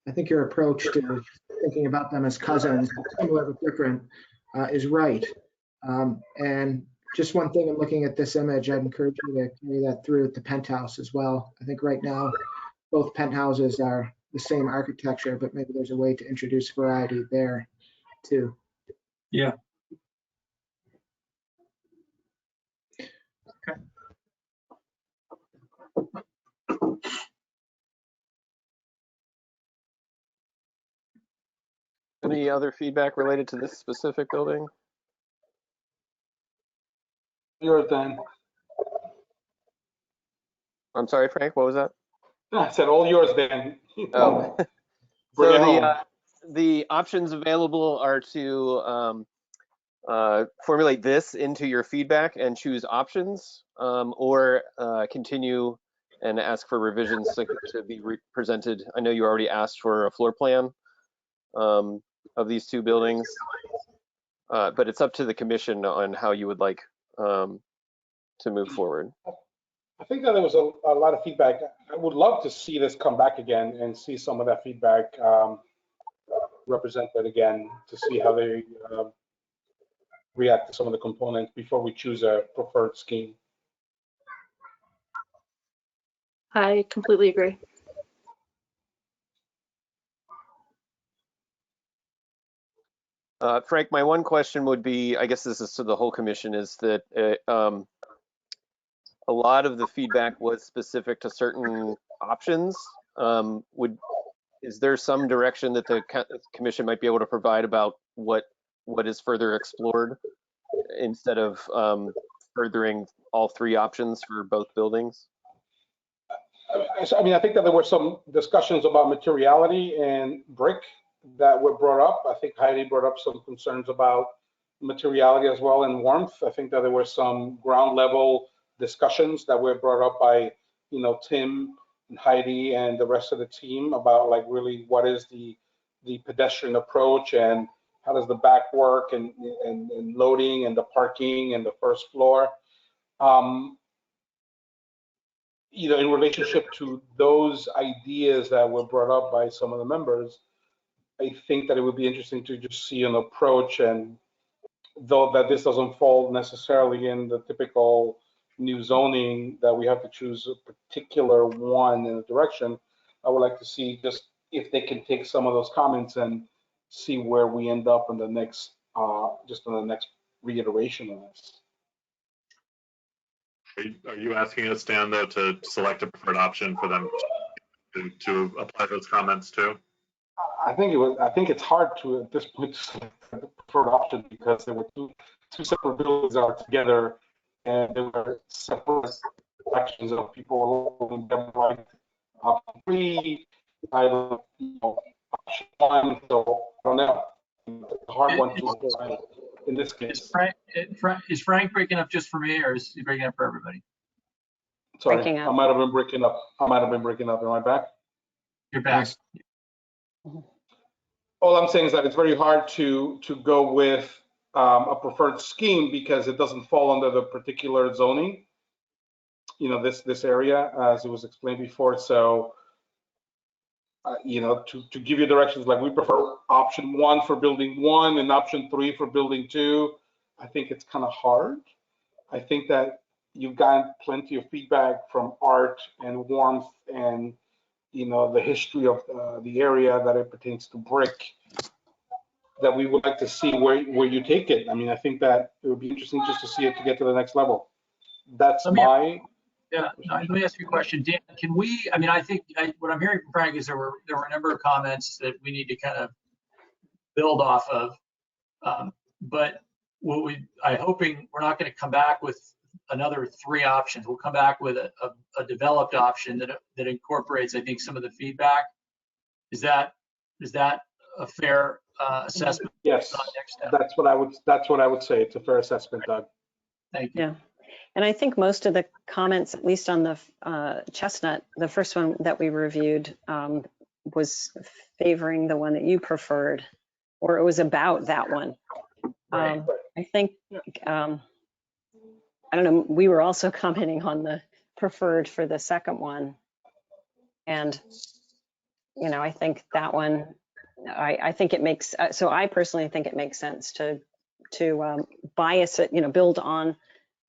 I think your approach to thinking about them as cousins, similar but different, is right. And just one thing, I'm looking at this image, I'd encourage you to carry that through at the penthouse as well. I think right now, both penthouses are the same architecture, but maybe there's a way to introduce variety there too. Yeah. Okay. Any other feedback related to this specific building? Yours, Dan. I'm sorry, Frank, what was that? I said all yours, Dan. Oh. Bring it So home. the options available are to formulate this into your feedback and choose options, or continue and ask for revisions to be presented. I know you already asked for a floor plan of these two buildings, but it's up to the commission on how you would like to move forward. I think that there was a lot of feedback. I would love to see this come back again and see some of that feedback represented again, to see how they react to some of the components before we choose a preferred scheme. I completely agree. Frank, my one question would be, I guess this is to the whole commission, is that a lot of the feedback was specific to certain options. Is there some direction that the commission might be able to provide about what is further explored instead of furthering all three options for both buildings? I mean, I think that there were some discussions about materiality and brick that were brought up. I think Heidi brought up some concerns about materiality as well and warmth. I think that there were some ground level discussions that were brought up by, Tim and Heidi and the rest of the team about like really what is the pedestrian approach and how does the back work and loading and the parking and the first floor. In relationship to those ideas that were brought up by some of the members, I think that it would be interesting to just see an approach, and though that this doesn't fall necessarily in the typical new zoning that we have to choose a particular one in a direction, I would like to see just if they can take some of those comments and see where we end up in the next, just in the next reiteration of this. Are you asking us, Dan, though, to select a preferred option for them to apply those comments to? I think it's hard to at this point select the preferred option because there were two separate buildings are together and there were separate sections of people holding them like option 3, option 1. So I don't know. It's a hard one to apply in this case. Is Frank breaking up just for me, or is he breaking up for everybody? Sorry, Breaking up. I might have been breaking up. Am I back? You're back. All I'm saying is that it's very hard to go with a preferred scheme because it doesn't fall under the particular zoning, this area, as it was explained before. So, to give you directions, like we prefer option 1 for building 1 and option 3 for building 2. I think it's kind of hard. I think that you've gotten plenty of feedback from Art and Warmth and the history of the area that it pertains to brick, that we would like to see where you take it. I mean, I think that it would be interesting just to see it to get to the next level. That's my. Yeah, let me ask you a question, Dan. Can we? I mean, I think what I'm hearing from Frank is there were a number of comments that we need to kind of build off of, but I'm hoping we're not going to come back with another 3 options. We'll come back with a developed option that incorporates, I think, some of the feedback. Is that a fair assessment? Yes, that's what I would say. It's a fair assessment, Doug. Thank you. Yeah. And I think most of the comments, at least on the Chestnut, the first one that we reviewed, was favoring the one that you preferred, or it was about that one. Right. I think, I don't know, we were also commenting on the preferred for the second one. And, I think that one, I think it makes, so I personally think it makes sense to to bias it, build on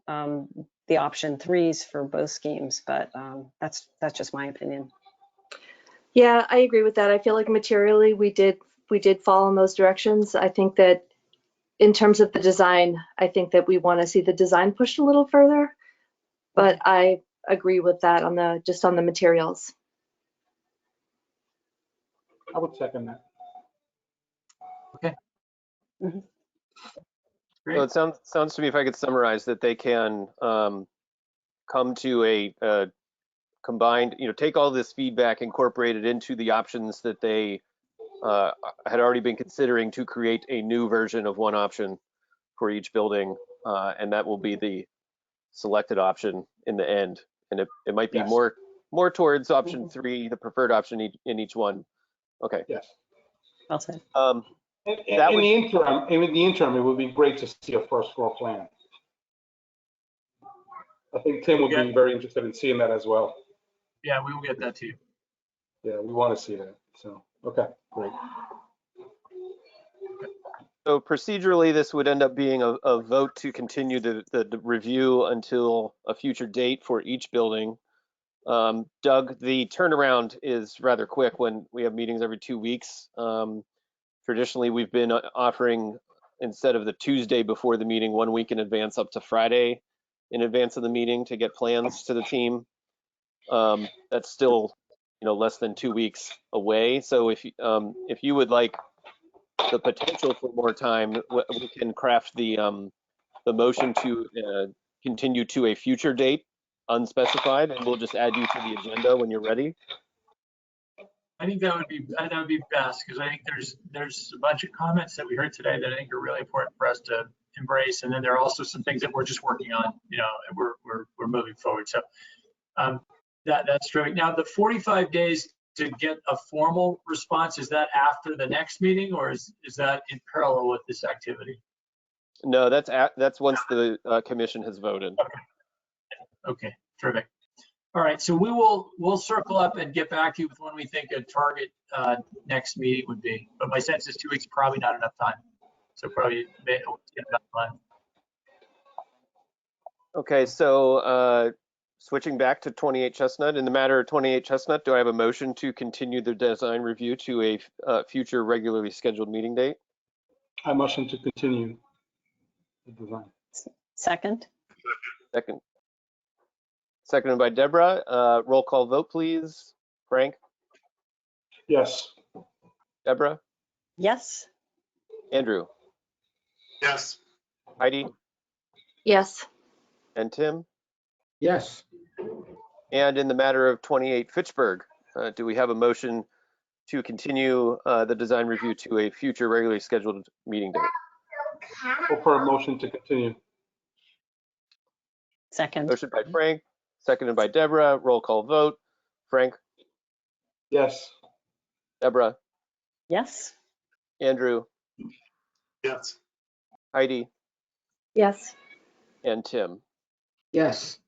the option 3s for both schemes, but that's just my opinion. Yeah, I agree with that. I feel like materially we did fall in those directions. I think that in terms of the design, I think that we want to see the design pushed a little further, but I agree with that on the materials. I would second that. Okay. Mhm. Great. So it sounds to me, if I could summarize, that they can come to a combined, take all this feedback, incorporate it into the options that they had already been considering to create a new version of one option for each building, and that will be the selected option in the end. And it might be Yes. more towards option 3, the preferred option in each one. Okay. Yes. Well said. In the interim, it would be great to see a first floor plan. I think Tim would be very interested in seeing that as well. Yeah, we will get that to you. Yeah, we want to see that. So, okay, great. So procedurally, this would end up being a vote to continue the review until a future date for each building. Doug, the turnaround is rather quick when we have meetings every 2 weeks. Traditionally, we've been offering, instead of the Tuesday before the meeting, 1 week in advance, up to Friday in advance of the meeting to get plans to the team. That's still, less than 2 weeks away. So if you would like the potential for more time, we can craft the motion to continue to a future date, unspecified, and we'll just add you to the agenda when you're ready. I think that would be best, because I think there's a bunch of comments that we heard today that I think are really important for us to embrace, and then there are also some things that we're just working on. And we're moving forward. So that's terrific. Now, the 45 days to get a formal response, is that after the next meeting, or is that in parallel with this activity? No, that's once the commission has voted. Okay, terrific. All right, so we'll circle up and get back to you with when we think a target next meeting would be. But my sense is 2 weeks, probably not enough time. So probably get enough time. Okay, so switching back to 28 Chestnut, in the matter of 28 Chestnut, do I have a motion to continue the design review to a future regularly scheduled meeting date? I motion to continue the design. Second. Seconded by Deborah. Roll call vote, please. Frank? Yes. Deborah? Yes. Andrew? Yes. Heidi? Yes. And Tim? Yes. And in the matter of 28 Fitchburg, do we have a motion to continue the design review to a future regularly scheduled meeting date? Go for a motion to continue. Second. Motion by Frank, seconded by Deborah. Roll call vote. Frank? Yes. Deborah? Yes. Andrew? Yes. Heidi? Yes. And Tim? Yes.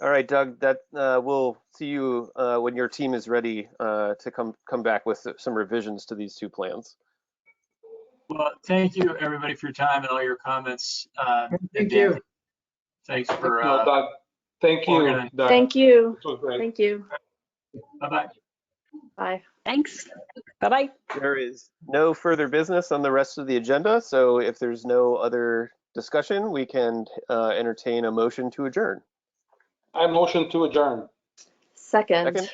All right, Doug, that we'll see you when your team is ready to come back with some revisions to these two plans. Well, thank you, everybody, for your time and all your comments. Thank you. Thanks for Doug. Thank you. Doug. Thank you. This was great. Thank you. bye-bye. Bye. Thanks. Bye-bye. There is no further business on the rest of the agenda, so if there's no other discussion, we can entertain a motion to adjourn. I motion to adjourn. Second.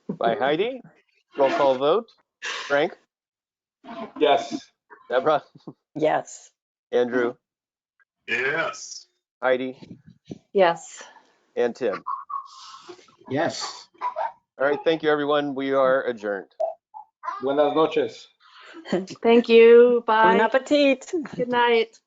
By Heidi. Roll call vote. Frank? Yes. Deborah? Yes. Andrew? Yes. Heidi? Yes. And Tim? Yes. All right, thank you, everyone. We are adjourned. Buenas noches. Thank you. Bon Bye. appetit. Good night.